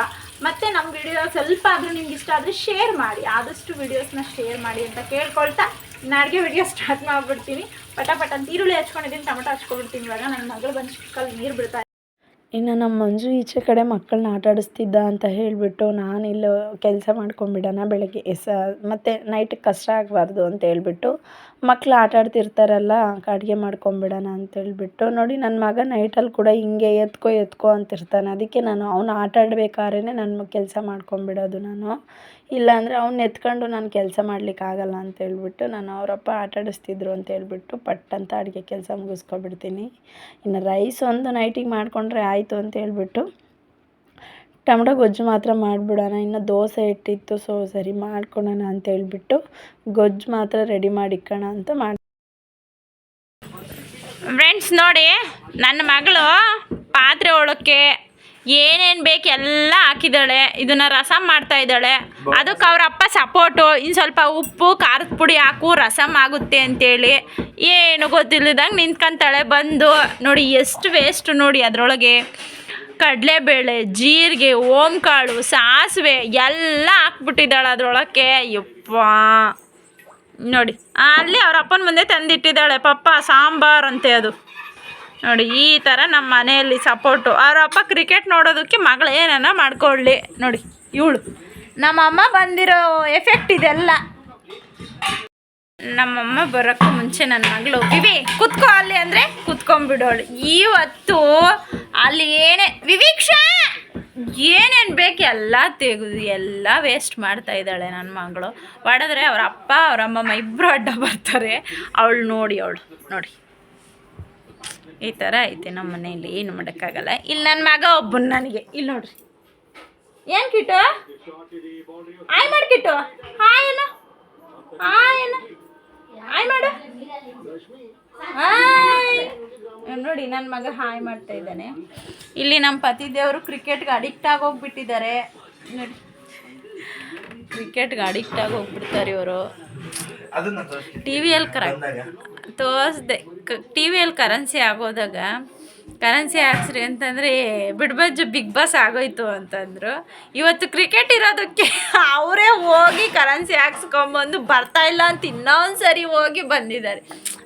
ಮತ್ತು ನಮ್ಮ ವಿಡಿಯೋ ಸ್ವಲ್ಪ ಆದರೂ ನಿಮ್ಗೆ ಇಷ್ಟ ಆದರೆ ಶೇರ್ ಮಾಡಿ, ಆದಷ್ಟು ವಿಡಿಯೋಸ್ನ ಶೇರ್ ಮಾಡಿ ಅಂತ ಕೇಳ್ಕೊಳ್ತಾ ನಾನು ಅಡುಗೆ ವಿಡಿಯೋ ಸ್ಟಾರ್ಟ್ ಮಾಡಿಬಿಡ್ತೀನಿ. ಪಟ ಅಂತ ಈರುಳ್ಳಿ ಹಚ್ಕೊಂಡಿದ್ದೀನಿ, ಟೊಮೆಟೊ ಹಚ್ಕೊಬಿಡ್ತೀನಿ. ಇವಾಗ ನನ್ನ ಮಗಳು ಬಂದು ಚಿಕ್ಕಲ್ಲಿ ನೀರು ಬಿಡ್ತಾ. ಇನ್ನು ನಮ್ಮ ಮಂಜು ಈಚೆ ಕಡೆ ಮಕ್ಕಳನ್ನ ಆಟ ಆಡಿಸ್ತಿದ್ದ ಅಂತ ಹೇಳಿಬಿಟ್ಟು ನಾನಿಲ್ಲಿ ಕೆಲಸ ಮಾಡ್ಕೊಂಬಿಡೋಣ ಬೆಳಗ್ಗೆ ಮತ್ತು ನೈಟಿಗೆ ಕಷ್ಟ ಆಗಬಾರ್ದು ಅಂತ ಹೇಳ್ಬಿಟ್ಟು ಮಕ್ಕಳು ಆಟ ಆಡ್ತಿರ್ತಾರಲ್ಲ ಅಡುಗೆ ಮಾಡ್ಕೊಂಬಿಡೋಣ ಅಂತೇಳ್ಬಿಟ್ಟು ನೋಡಿ ನನ್ನ ಮಗ ನೈಟಲ್ಲಿ ಕೂಡ ಹಿಂಗೆ ಎತ್ಕೋ ಅಂತಿರ್ತಾನೆ. ಅದಕ್ಕೆ ನಾನು ಅವನು ಆಟ ಆಡಬೇಕಾದ್ರೇ ನನ್ನ ಕೆಲಸ ಮಾಡ್ಕೊಂಬಿಡೋದು ನಾನು. ಇಲ್ಲಾಂದರೆ ಅವ್ನು ಎತ್ಕೊಂಡು ನಾನು ಕೆಲಸ ಮಾಡಲಿಕ್ಕಾಗಲ್ಲ ಅಂತೇಳ್ಬಿಟ್ಟು ನಾನು ಅವರಪ್ಪ ಆಟ ಆಡಿಸ್ತಿದ್ರು ಅಂತೇಳ್ಬಿಟ್ಟು ಪಟ್ಟಂತ ಅಡುಗೆ ಕೆಲಸ ಮುಗಿಸ್ಕೊಬಿಡ್ತೀನಿ. ಇನ್ನು ರೈಸ್ ಒಂದು ನೈಟಿಗೆ ಮಾಡಿಕೊಂಡ್ರೆ ಆಯಿತು ಅಂತೇಳ್ಬಿಟ್ಟು ಟೊಮೆಟೊ ಗೊಜ್ಜು ಮಾತ್ರ ಮಾಡಿಬಿಡೋಣ. ಇನ್ನು ದೋಸೆ ಇಟ್ಟಿತ್ತು, ಸೊ ಸರಿ ಮಾಡ್ಕೊಳೋಣ ಅಂತೇಳ್ಬಿಟ್ಟು ಗೊಜ್ಜು ಮಾತ್ರ ರೆಡಿ ಮಾಡಿಕ್ಕೋಣ ಅಂತ ಮಾಡಿ. ಫ್ರೆಂಡ್ಸ್ ನೋಡಿ, ನನ್ನ ಮಗಳು ಪಾತ್ರೆ ಒಳಕ್ಕೆ ಏನೇನು ಬೇಕು ಎಲ್ಲ ಹಾಕಿದ್ದಾಳೆ. ಇದನ್ನು ರಸಮ್ ಮಾಡ್ತಾ ಇದ್ದಾಳೆ. ಅದಕ್ಕೆ ಅವ್ರ ಅಪ್ಪ ಸಪೋರ್ಟು, ಇನ್ನು ಸ್ವಲ್ಪ ಉಪ್ಪು ಖಾರದ ಪುಡಿ ಹಾಕು ರಸಮ್ ಆಗುತ್ತೆ ಅಂತೇಳಿ ಏನು ಗೊತ್ತಿಲ್ಲದಂಗೆ ನಿಂತ್ಕೊಂತಾಳೆ. ಬಂದು ನೋಡಿ ಎಷ್ಟು ವೇಸ್ಟ್ ನೋಡಿ. ಅದರೊಳಗೆ ಕಡಲೆಬೇಳೆ, ಜೀರಿಗೆ, ಓಂಕಾಳು, ಸಾಸಿವೆ ಎಲ್ಲ ಹಾಕ್ಬಿಟ್ಟಿದ್ದಾಳೆ ಅದರೊಳಕ್ಕೆ. ಯಪ್ಪ ನೋಡಿ, ಅಲ್ಲಿ ಅವ್ರ ಅಪ್ಪನ ಮುಂದೆ ತಂದಿಟ್ಟಿದ್ದಾಳೆ. ಪಪ್ಪ ಸಾಂಬಾರು ಅಂತೆ ಅದು. ನೋಡಿ ಈ ಥರ ನಮ್ಮ ಮನೆಯಲ್ಲಿ ಸಪೋರ್ಟು. ಅವ್ರ ಅಪ್ಪ ಕ್ರಿಕೆಟ್ ನೋಡೋದಕ್ಕೆ ಮಗಳು ಏನನ್ನ ಮಾಡ್ಕೊಳ್ಳಿ. ನೋಡಿ ಇವಳು ನಮ್ಮಮ್ಮ ಬಂದಿರೋ ಎಫೆಕ್ಟ್ ಇದೆಲ್ಲ. ನಮ್ಮಮ್ಮ ಬರೋಕ್ಕೂ ಮುಂಚೆ ನನ್ನ ಮಗಳು ವಿವಿ ಕುತ್ಕೋ ಅಲ್ಲಿ ಅಂದರೆ ಕುತ್ಕೊಂಡ್ಬಿಡೋಳು. ಇವತ್ತು ಅಲ್ಲಿ ವಿವೀಕ್ಷಾ ಏನೇನು ಬೇಕು ಎಲ್ಲ ತೆಗೆದು ಎಲ್ಲ ವೇಸ್ಟ್ ಮಾಡ್ತಾ ಇದ್ದಾಳೆ ನನ್ನ ಮಗಳು. ಹೊಡೆದ್ರೆ ಅವ್ರ ಅಪ್ಪ ಅವ್ರ ಅಮ್ಮಮ್ಮ ಇಬ್ಬರು ಅಡ್ಡ ಬರ್ತಾರೆ. ಅವಳು ನೋಡಿ ಈ ಥರ ಐತೆ ನಮ್ಮ ಮನೆಯಲ್ಲಿ. ಏನು ಮಾಡೋಕ್ಕಾಗಲ್ಲ. ಇಲ್ಲಿ ನನ್ನ ಮಗ ಒಬ್ಬನು ನನಗೆ ಇಲ್ಲಿ ನೋಡ್ರಿ. ಏನು ಕಿಟ್ಟು ಆಯ್ ಮಾಡಿ ಕಿಟ್ಟು ಹಾಯ್ ಮಾಡು ಹಾಯ್. ನೋಡಿ ನನ್ನ ಮಗ ಹಾಯ್ ಮಾಡ್ತಾ ಇದ್ದಾನೆ. ಇಲ್ಲಿ ನಮ್ಮ ಪತಿದೇವರು ಕ್ರಿಕೆಟ್ಗೆ ಅಡಿಕ್ಟ್ ಆಗೋಗ್ಬಿಟ್ಟಿದ್ದಾರೆ. ನೋಡಿ ಕ್ರಿಕೆಟ್ಗೆ ಅಡಿಕ್ಟ್ ಆಗೋಗ್ಬಿಡ್ತಾರೆ ಇವರು. ಟಿ ವಿಯಲ್ಲಿ ತೋರಿಸ್ದೆ ಟಿ ವಿಯಲ್ಲಿ ಕರೆನ್ಸಿ ಆಗೋದಾಗ ಕರೆನ್ಸಿ ಹಾಕ್ಸ್ರಿ ಅಂತಂದರೆ ಬಿಡ್ಬಜ್ಜು ಬಿಗ್ ಬಾಸ್ ಆಗೋಯ್ತು ಅಂತಂದರು. ಇವತ್ತು ಕ್ರಿಕೆಟ್ ಇರೋದಕ್ಕೆ ಅವರೇ ಹೋಗಿ ಕರೆನ್ಸಿ ಹಾಕ್ಸ್ಕೊಂಬಂದು ಬರ್ತಾಯಿಲ್ಲ ಅಂತ ಇನ್ನೊಂದು ಸರಿ ಹೋಗಿ ಬಂದಿದ್ದಾರೆ.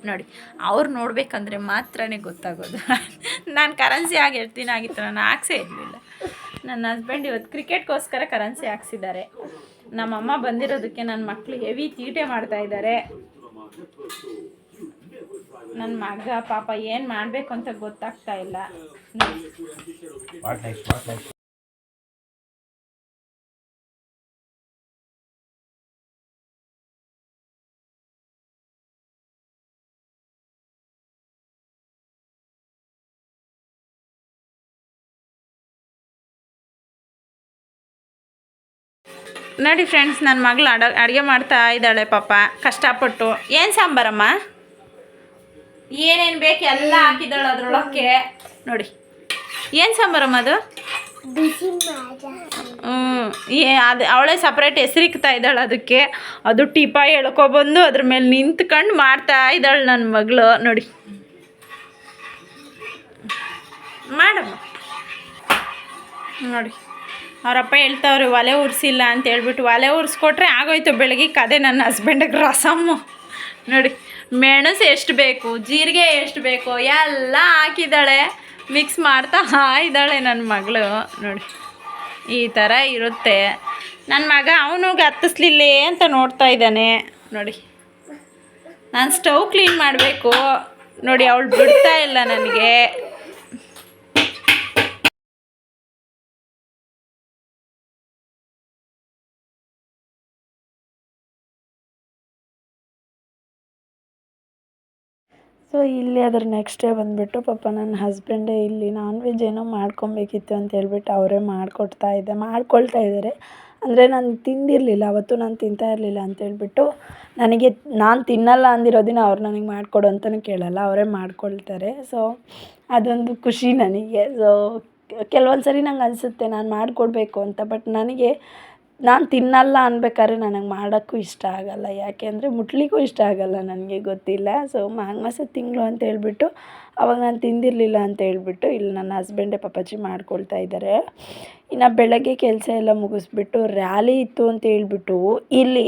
ನೋಡಿ ಅವ್ರು ನೋಡಬೇಕಂದ್ರೆ ಮಾತ್ರನೇ ಗೊತ್ತಾಗೋದು. ನಾನು ಕರೆನ್ಸಿ ಆಗಿರ್ತೀನಿ ಆಗಿತ್ತು, ನಾನು ಹಾಕ್ಸೇ ಇರಲಿಲ್ಲ. ನನ್ನ ಹಸ್ಬೆಂಡ್ ಇವತ್ತು ಕ್ರಿಕೆಟ್ಗೋಸ್ಕರ ಕರೆನ್ಸಿ ಹಾಕ್ಸಿದ್ದಾರೆ. ನಮ್ಮಮ್ಮ ಬಂದಿರೋದಕ್ಕೆ ನನ್ನ ಮಕ್ಕಳು ಹೆವಿ ತೀಟೆ ಮಾಡ್ತಾಯಿದ್ದಾರೆ. ನನ್ನ ಮಗ ಪಾಪ ಏನು ಮಾಡಬೇಕು ಅಂತ ಗೊತ್ತಾಗ್ತಾ ಇಲ್ಲ. ನೋಡಿ ಫ್ರೆಂಡ್ಸ್, ನನ್ನ ಮಗಳು ಅಡುಗೆ ಮಾಡ್ತಾ ಇದ್ದಾಳೆ ಪಾಪ ಕಷ್ಟಪಟ್ಟು. ಏನು ಸಾಂಬಾರಮ್ಮ, ಏನೇನು ಬೇಕು ಎಲ್ಲ ಹಾಕಿದ್ದಾಳೆ ಅದರೊಳಕ್ಕೆ. ನೋಡಿ ಏನು ಸಾಂಬಾರಮ್ಮ ಅದು? ಅದು ಅವಳೇ ಸಪ್ರೇಟ್ ಹೆಸರಿಕ್ತಾ ಇದ್ದಾಳೆ ಅದಕ್ಕೆ. ಅದು ಟಿಪಾಯಿ ಎಳ್ಕೊಬಂದು ಅದ್ರ ಮೇಲೆ ನಿಂತ್ಕೊಂಡು ಮಾಡ್ತಾ ಇದ್ದಾಳೆ ನನ್ನ ಮಗಳು. ನೋಡಿ ಮಾಡಮ್ಮ. ನೋಡಿ ಅವರಪ್ಪ ಹೇಳ್ತಾವ್ರೆ ಒಲೆ ಉರಿಸಿಲ್ಲ ಅಂತ ಹೇಳ್ಬಿಟ್ಟು. ಒಲೆ ಉರಿಸ್ಕೊಟ್ರೆ ಆಗೋಯ್ತು ಬೆಳಗ್ಗೆ ಕದೆ ನನ್ನ ಹಸ್ಬೆಂಡಿಗೆ ರಸಮ್ಮು. ನೋಡಿ ಮೆಣಸು ಎಷ್ಟು ಬೇಕು, ಜೀರಿಗೆ ಎಷ್ಟು ಬೇಕು ಎಲ್ಲ ಹಾಕಿದ್ದಾಳೆ, ಮಿಕ್ಸ್ ಮಾಡ್ತಾ ಇದ್ದಾಳೆ ನನ್ನ ಮಗಳು. ನೋಡಿ ಈ ಥರ ಇರುತ್ತೆ. ನನ್ನ ಮಗ ಅವನಿಗೆ ಹತ್ತಿಸ್ಲಿಲ್ಲೇ ಅಂತ ನೋಡ್ತಾ ಇದ್ದಾನೆ ನೋಡಿ. ನಾನು ಸ್ಟವ್ ಕ್ಲೀನ್ ಮಾಡಬೇಕು ನೋಡಿ, ಅವಳು ಬಿಡ್ತಾ ಇಲ್ಲ ನನಗೆ. ಸೊ ಇಲ್ಲಿ ಅದ್ರ ನೆಕ್ಸ್ಟ್ ಡೇ ಬಂದುಬಿಟ್ಟು ಪಾಪ ನನ್ನ ಹಸ್ಬೆಂಡೇ ಇಲ್ಲಿ ನಾನ್ ವೆಜ್ ಏನೋ ಮಾಡ್ಕೊಬೇಕಿತ್ತು ಅಂತ ಹೇಳ್ಬಿಟ್ಟು ಅವರೇ ಮಾಡ್ಕೊಳ್ತಾ ಇದ್ದಾರೆ. ಅಂದರೆ ನಾನು ತಿಂದಿರಲಿಲ್ಲ ಅವತ್ತು, ನಾನು ತಿಂತಾ ಇರಲಿಲ್ಲ ಅಂತೇಳ್ಬಿಟ್ಟು ನಾನು ತಿನ್ನಲ್ಲ ಅಂದಿರೋ ದಿನ ಅವ್ರು ನನಗೆ ಮಾಡಿಕೊಡು ಅಂತಲೂ ಕೇಳಲ್ಲ, ಅವರೇ ಮಾಡ್ಕೊಳ್ತಾರೆ. ಸೊ ಅದೊಂದು ಖುಷಿ ನನಗೆ. ಸೊ ಕೆಲವೊಂದು ಸರಿ ನಂಗೆ ಅನಿಸುತ್ತೆ ನಾನು ಮಾಡಿಕೊಡ್ಬೇಕು ಅಂತ, ಬಟ್ ನಾನು ತಿನ್ನಲ್ಲ ಅನ್ಬೇಕಾದ್ರೆ ನನಗೆ ಮಾಡೋಕ್ಕೂ ಇಷ್ಟ ಆಗೋಲ್ಲ. ಯಾಕೆ ಅಂದರೆ ಮುಟ್ಲಿಕ್ಕೂ ಇಷ್ಟ ಆಗೋಲ್ಲ, ನನಗೆ ಗೊತ್ತಿಲ್ಲ. ಸೊ ಮಾಘ ತಿಂಗಳು ಅಂತ ಹೇಳ್ಬಿಟ್ಟು ಅವಾಗ ನಾನು ತಿಂದಿರಲಿಲ್ಲ ಅಂತ ಹೇಳ್ಬಿಟ್ಟು ಇಲ್ಲಿ ನನ್ನ ಹಸ್ಬೆಂಡೇ ಪಾಪಾಜಿ ಮಾಡ್ಕೊಳ್ತಾ ಇದ್ದಾರೆ. ಇನ್ನು ಬೆಳಗ್ಗೆ ಕೆಲಸ ಎಲ್ಲ ಮುಗಿಸ್ಬಿಟ್ಟು ರ್ಯಾಲಿ ಇತ್ತು ಅಂತ ಹೇಳ್ಬಿಟ್ಟು ಇಲ್ಲಿ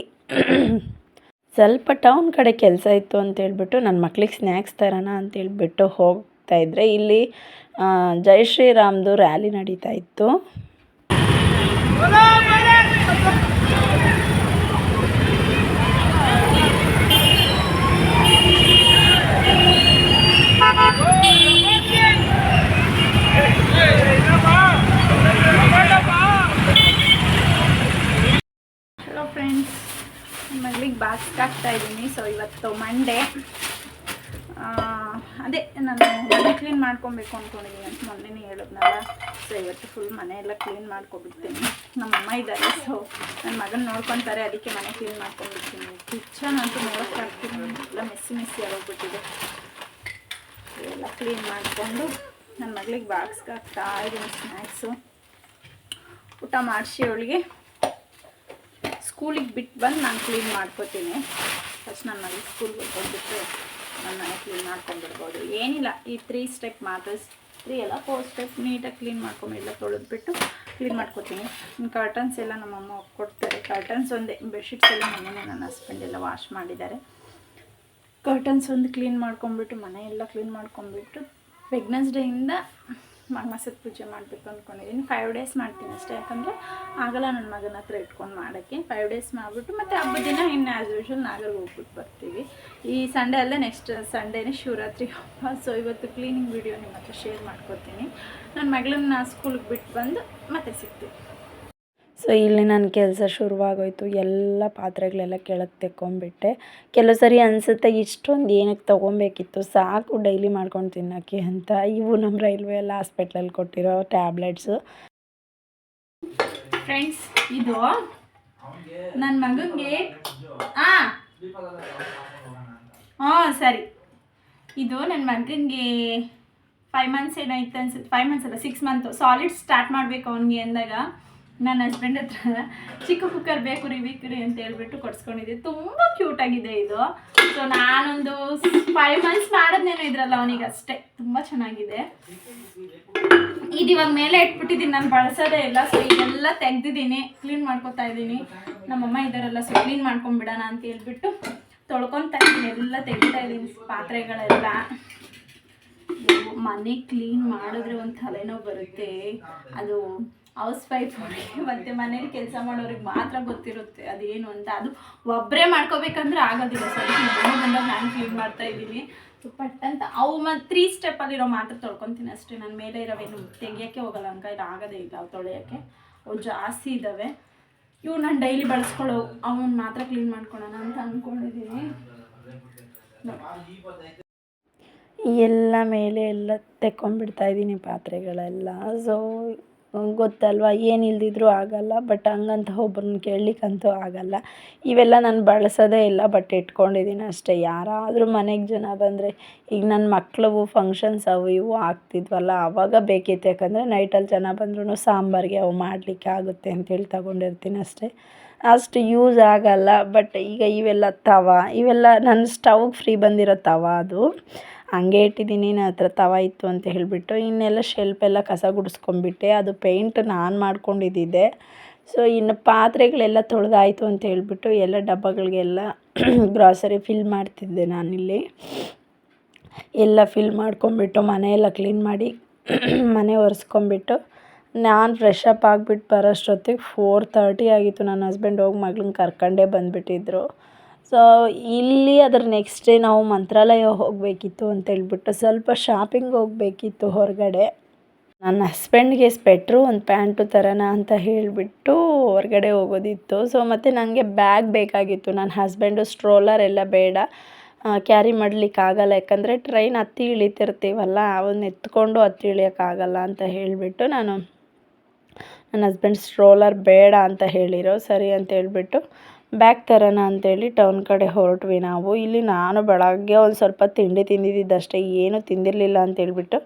ಸ್ವಲ್ಪ ಟೌನ್ ಕಡೆ ಕೆಲಸ ಇತ್ತು ಅಂತ ಹೇಳ್ಬಿಟ್ಟು ನನ್ನ ಮಕ್ಳಿಗೆ ಸ್ನ್ಯಾಕ್ಸ್ ತರೋಣ ಅಂತೇಳ್ಬಿಟ್ಟು ಹೋಗ್ತಾಯಿದ್ರೆ ಇಲ್ಲಿ ಜೈ ಶ್ರೀರಾಮ್ದು ರ್ಯಾಲಿ ನಡೀತಾ ಇತ್ತು. ಹಲೋ ಫ್ರೆಂಡ್ಸ್, ಮಗಳಿಗೆ ಬಾಕ್ಸ್ ಹಾಕ್ತಾಯಿದ್ದೀನಿ. ಸೊ ಇವತ್ತು ಮಂಡೇ, ಅದೇ ನಾನು ಮನೆ ಕ್ಲೀನ್ ಮಾಡ್ಕೊಬೇಕು ಅಂದ್ಕೊಂಡಿದ್ದೀನಿ ಅಂತ ಮೊನ್ನೆನೇ ಹೇಳಿದ್ನಲ್ಲ. ಸೊ ಇವತ್ತು ಫುಲ್ ಮನೆಯೆಲ್ಲ ಕ್ಲೀನ್ ಮಾಡ್ಕೊಬಿಡ್ತೀನಿ. ನಮ್ಮಮ್ಮ ಇದ್ದಾರೆ, ಸೊ ನನ್ನ ಮಗನ ನೋಡ್ಕೊತಾರೆ, ಅದಕ್ಕೆ ಮನೆ ಕ್ಲೀನ್ ಮಾಡ್ಕೊಂಡ್ಬಿಡ್ತೀನಿ. ಕಿಚನ್ ಅಂತೂ ನೋಡೋಕ್ಕಾಗ್ತೀನಿ, ಎಲ್ಲ ಮೆಸ್ಸಿ ಆಗೋಗ್ಬಿಟ್ಟಿದೆ. ಎಲ್ಲ ಕ್ಲೀನ್ ಮಾಡಿಕೊಂಡು ನನ್ನ ಮಗಳಿಗೆ ಬಾಕ್ಸ್ಗೆ ಹಾಕ್ತಾ ಇದ್ದೀನಿ ಸ್ನ್ಯಾಕ್ಸು. ಊಟ ಮಾಡಿಸಿ ಅವಳಿಗೆ ಸ್ಕೂಲಿಗೆ ಬಿಟ್ಟು ಬಂದು ನಾನು ಕ್ಲೀನ್ ಮಾಡ್ಕೋತೀನಿ. ಫಸ್ಟ್ ನನ್ನ ಮಗಳಿಗೆ ಸ್ಕೂಲ್ಗೆ ಹೋಗ್ಬಿಟ್ಟು ನಾನು ಮನೆ ಕ್ಲೀನ್ ಮಾಡ್ಕೊಂಡ್ಬಿಡ್ಬೋದು. ಏನಿಲ್ಲ, ಈ 3 ಸ್ಟೆಪ್ ಮಾತ್ರ, 4 ಸ್ಟೆಪ್ ನೀಟಾಗಿ ಕ್ಲೀನ್ ಮಾಡ್ಕೊಂಬಿಲ್ಲ, ತೊಳೆದ್ಬಿಟ್ಟು ಕ್ಲೀನ್ ಮಾಡ್ಕೋತೀನಿ. ಕರ್ಟನ್ಸ್ ಎಲ್ಲ ನಮ್ಮಮ್ಮ ಕೊಡ್ತಾರೆ. ಕರ್ಟನ್ಸ್ ಒಂದೇ, ಬೆಡ್ಶೀಟ್ಸ್ ಎಲ್ಲ ಮೊನ್ನೆ ನನ್ನ ಹಸ್ಬೆಂಡ್ ಎಲ್ಲ ವಾಶ್ ಮಾಡಿದ್ದಾರೆ. ಕರ್ಟನ್ಸ್ ಒಂದು ಕ್ಲೀನ್ ಮಾಡ್ಕೊಂಬಿಟ್ಟು ಮನೆ ಎಲ್ಲ ಕ್ಲೀನ್ ಮಾಡ್ಕೊಂಬಿಟ್ಟು ವೆಡ್ನೆಸ್ಡೇಯಿಂದ ಮಾಘ ಪೂಜೆ ಮಾಡಬೇಕು ಅಂದ್ಕೊಂಡಿದ್ದೀನಿ. 5 ಡೇಸ್ ಮಾಡ್ತೀನಿ ಅಷ್ಟೇ, ಯಾಕಂದರೆ ಆಗಲ್ಲ ನನ್ನ ಮಗನ ಹತ್ರ ಇಟ್ಕೊಂಡು ಮಾಡೋಕ್ಕೆ. 5 ಡೇಸ್ ಮಾಡಿಬಿಟ್ಟು ಮತ್ತು ಹಬ್ಬದ ದಿನ ಇನ್ನು ಆ್ಯಸ್ ಯೂಶ್ವಲ್ ನಾಗರ್ಗೆ ಹೋಗ್ಬಿಟ್ಟು ಬರ್ತೀವಿ. ಈ ಸಂಡೇ ಅಲ್ಲೇ ನೆಕ್ಸ್ಟ್ ಸಂಡೇನೇ ಶಿವರಾತ್ರಿ ಹಬ್ಬ. ಸೊ ಇವತ್ತು ಕ್ಲೀನಿಂಗ್ ವಿಡಿಯೋ ನಿಮ್ಮ ಹತ್ರ ಶೇರ್ ಮಾಡ್ಕೊತೀನಿ. ನನ್ನ ಮಗಳನ್ನ ಸ್ಕೂಲಿಗೆ ಬಿಟ್ಟು ಬಂದು ಮತ್ತೆ ಸಿಗ್ತೀವಿ. ಸೊ ಇಲ್ಲಿ ನನ್ನ ಕೆಲಸ ಶುರುವಾಗೋಯ್ತು. ಎಲ್ಲ ಪಾತ್ರೆಗಳೆಲ್ಲ ಕೆಳಗೆ ತೆಕ್ಕೊಂಬಿಟ್ಟೆ. ಕೆಲವು ಸರಿ ಅನಿಸುತ್ತೆ ಇಷ್ಟೊಂದು ಏನಕ್ಕೆ ತೊಗೊಬೇಕಿತ್ತು, ಸಾಕು ಡೈಲಿ ಮಾಡ್ಕೊಂಡು ತಿನ್ನೋಕ್ಕೆ ಅಂತ. ಇವು ನಮ್ಮ ರೈಲ್ವೆ ಎಲ್ಲ ಹಾಸ್ಪಿಟ್ಲಲ್ಲಿ ಕೊಟ್ಟಿರೋ ಟ್ಯಾಬ್ಲೆಟ್ಸು. ಫ್ರೆಂಡ್ಸ್, ಇದು ನನ್ನ ಮಗನಿಗೆ ಸರಿ, ಇದು ನನ್ನ ಮಗನಿಗೆ 5 ಮಂತ್ಸ್ ಏನಾಯ್ತು ಅನ್ಸುತ್ತೆ, 5 ಮಂತ್ಸ್ ಅಲ್ಲ 6 ಮಂತು ಸಾಲಿಡ್ ಸ್ಟಾರ್ಟ್ ಮಾಡಬೇಕು ಅವನಿಗೆ ಅಂದಾಗ ನನ್ನ ಹಸ್ಬೆಂಡ್ ಹತ್ರ ಚಿಕ್ಕ ಕುಕ್ಕರ್ ಬೇಕು ರೀ ಅಂತ ಹೇಳ್ಬಿಟ್ಟು ಕೊಡ್ಸ್ಕೊಂಡಿದ್ದೆ. ತುಂಬ ಕ್ಯೂಟಾಗಿದೆ ಇದು. ಸೊ ನಾನೊಂದು 5 ಮಂತ್ಸ್ ಮಾಡಿದ್ನೇನೋ ಇದ್ರಲ್ಲ ಅವನಿಗೆ ಅಷ್ಟೇ. ತುಂಬ ಚೆನ್ನಾಗಿದೆ ಇದು. ಇವಾಗ ಮೇಲೆ ಇಟ್ಬಿಟ್ಟಿದ್ದೀನಿ, ನಾನು ಬಳಸೋದೇ ಇಲ್ಲ. ಸೊ ಇದೆಲ್ಲ ತೆಗ್ದಿದ್ದೀನಿ, ಕ್ಲೀನ್ ಮಾಡ್ಕೊತಾ ಇದ್ದೀನಿ. ನಮ್ಮಮ್ಮ ಇದ್ದಾರಲ್ಲ, ಸೊ ಕ್ಲೀನ್ ಮಾಡ್ಕೊಂಬಿಡೋಣ ಅಂತ ಹೇಳ್ಬಿಟ್ಟು ತೊಳ್ಕೊತಾ ಇದ್ದೀನಿ. ಎಲ್ಲ ತೆಗಿತಾ ಇದ್ದೀನಿ ಪಾತ್ರೆಗಳೆಲ್ಲ. ಮನೆ ಕ್ಲೀನ್ ಮಾಡಿದ್ರೆ ಒಂದು ತಲೆನೋವು ಬರುತ್ತೆ. ಅದು ಹೌಸ್ ವೈಫ್ಗೆ ಮತ್ತು ಮನೇಲಿ ಕೆಲಸ ಮಾಡೋರಿಗೆ ಮಾತ್ರ ಗೊತ್ತಿರುತ್ತೆ ಅದೇನು ಅಂತ. ಅದು ಒಬ್ಬರೇ ಮಾಡ್ಕೋಬೇಕಂದ್ರೆ ಆಗೋದಿಲ್ಲ. ಸರಿ ಬಂದಾಗ ನಾನು ಕ್ಲೀನ್ ಮಾಡ್ತಾ ಇದ್ದೀನಿ. ಸೊ ಪಟ್ಟಂತ ಅವು 3 ಸ್ಟೆಪ್ಪಲ್ಲಿರೋ ಮಾತ್ರ ತೊಳ್ಕೊತೀನಿ ಅಷ್ಟೇ. ನಾನು ಮೇಲೆ ಇರೋವೇನು ತೆಗಿಯೋಕ್ಕೆ ಹೋಗಲ್ಲ, ಅಂಕೈಲಿ ಆಗೋದೇ ಇಲ್ಲ ಅವು ತೊಳೆಯೋಕ್ಕೆ. ಅವು ಜಾಸ್ತಿ ಇದ್ದಾವೆ. ಇವು ನಾನು ಡೈಲಿ ಬಳಸ್ಕೊಳ್ಳೋ ಅವನ್ನ ಮಾತ್ರ ಕ್ಲೀನ್ ಮಾಡ್ಕೊಳ್ಳೋಣ ಅಂತ ಅಂದ್ಕೊಂಡಿದ್ದೀನಿ. ಎಲ್ಲ ಮೇಲೆ ಎಲ್ಲ ತೆಕ್ಕೊಂಡ್ಬಿಡ್ತಾ ಇದ್ದೀನಿ ಪಾತ್ರೆಗಳೆಲ್ಲ. ಸೊ ಗೊತ್ತಲ್ವ, ಏನು ಇಲ್ದಿದ್ರೂ ಆಗಲ್ಲ. ಬಟ್ ಹಂಗಂತ ಒಬ್ಬರನ್ನ ಕೇಳಲಿಕ್ಕಂತೂ ಆಗಲ್ಲ. ಇವೆಲ್ಲ ನಾನು ಬಳಸೋದೇ ಇಲ್ಲ, ಬಟ್ ಇಟ್ಕೊಂಡಿದ್ದೀನಿ ಅಷ್ಟೇ. ಯಾರಾದರೂ ಮನೆಗೆ ಜನ ಬಂದರೆ, ಈಗ ನನ್ನ ಮಕ್ಳು ಫಂಕ್ಷನ್ಸ್ ಅವು ಇವು ಆಗ್ತಿದ್ವಲ್ಲ, ಆವಾಗ ಬೇಕಿತ್ತು. ಯಾಕಂದರೆ ನೈಟಲ್ಲಿ ಜನ ಬಂದ್ರೂ ಸಾಂಬಾರಿಗೆ ಅವು ಮಾಡಲಿಕ್ಕೆ ಆಗುತ್ತೆ ಅಂತೇಳಿ ತಗೊಂಡಿರ್ತೀನಿ ಅಷ್ಟೇ. ಅಷ್ಟು ಯೂಸ್ ಆಗಲ್ಲ. ಬಟ್ ಈಗ ಇವೆಲ್ಲ ಇವೆಲ್ಲ ನನ್ನ ಸ್ಟವ್ಗೆ ಫ್ರೀ ಬಂದಿರೋ ಅದು ಹಂಗೆ ಇಟ್ಟಿದ್ದೀನಿ. ನನ್ನ ಹತ್ರ ತವ ಇತ್ತು ಅಂತ ಹೇಳಿಬಿಟ್ಟು ಇನ್ನೆಲ್ಲ ಶೆಲ್ಫೆಲ್ಲ ಕಸ ಗುಡಿಸ್ಕೊಂಬಿಟ್ಟೆ. ಅದು ಪೇಂಟ್ ನಾನು ಮಾಡ್ಕೊಂಡಿದ್ದಿದ್ದೆ. ಸೊ ಇನ್ನು ಪಾತ್ರೆಗಳೆಲ್ಲ ತೊಳೆದಾಯಿತು ಅಂತ ಹೇಳಿಬಿಟ್ಟು ಎಲ್ಲ ಡಬ್ಬಗಳಿಗೆಲ್ಲ ಗ್ರಾಸರಿ ಫಿಲ್ ಮಾಡ್ತಿದ್ದೆ ನಾನಿಲ್ಲಿ. ಎಲ್ಲ ಫಿಲ್ ಮಾಡ್ಕೊಂಬಿಟ್ಟು ಮನೆಯೆಲ್ಲ ಕ್ಲೀನ್ ಮಾಡಿ ಮನೆ ಒರೆಸ್ಕೊಂಬಿಟ್ಟು ನಾನು ಫ್ರೆಶ್ ಅಪ್ ಆಗಿಬಿಟ್ಟು ಬರೋಷ್ಟೊತ್ತಿಗೆ 4:30 ಆಗಿತ್ತು. ನನ್ನ ಹಸ್ಬೆಂಡ್ ಹೋಗಿ ಮಗಳನ್ನ ಕರ್ಕೊಂಡೇ ಬಂದುಬಿಟ್ಟಿದ್ರು. ಸೊ ಇಲ್ಲಿ ಅದರ ನೆಕ್ಸ್ಟ್ ಡೇ ನಾವು ಮಂತ್ರಾಲಯ ಹೋಗಬೇಕಿತ್ತು ಅಂತೇಳ್ಬಿಟ್ಟು ಸ್ವಲ್ಪ ಶಾಪಿಂಗ್ ಹೋಗಬೇಕಿತ್ತು ಹೊರಗಡೆ. ನನ್ನ ಹಸ್ಬೆಂಡ್ಗೆ ಸ್ವೆಟ್ರು ಒಂದು ಪ್ಯಾಂಟು ತರೋಣ ಅಂತ ಹೇಳಿಬಿಟ್ಟು ಹೊರಗಡೆ ಹೋಗೋದಿತ್ತು. ಸೊ ಮತ್ತು ನನಗೆ ಬ್ಯಾಗ್ ಬೇಕಾಗಿತ್ತು. ನನ್ನ ಹಸ್ಬೆಂಡು ಸ್ಟ್ರೋಲರ್ ಎಲ್ಲ ಬೇಡ, ಕ್ಯಾರಿ ಮಾಡಲಿಕ್ಕಾಗಲ್ಲ, ಯಾಕಂದರೆ ಟ್ರೈನ್ ಹತ್ತಿ ಇಳಿತಿರ್ತೀವಲ್ಲ, ಅವನ್ನ ಎತ್ಕೊಂಡು ಹತ್ತಿ ಇಳಿಯೋಕ್ಕಾಗಲ್ಲ ಅಂತ ಹೇಳಿಬಿಟ್ಟು ನನ್ನ ಹಸ್ಬೆಂಡ್ ಸ್ಟ್ರೋಲರ್ ಬೇಡ ಅಂತ ಹೇಳಿರೋ. ಸರಿ ಅಂತ ಹೇಳ್ಬಿಟ್ಟು ಬ್ಯಾಗ್ ತರೋಣ ಅಂತೇಳಿ ಟೌನ್ ಕಡೆ ಹೊರಟ್ವಿ ನಾವು. ಇಲ್ಲಿ ನಾನು ಬೆಳಗ್ಗೆ ಒಂದು ಸ್ವಲ್ಪ ತಿಂಡಿ ತಿಂದಿದ್ದಷ್ಟೇ, ಏನೂ ತಿಂದಿರಲಿಲ್ಲ ಅಂತೇಳ್ಬಿಟ್ಟು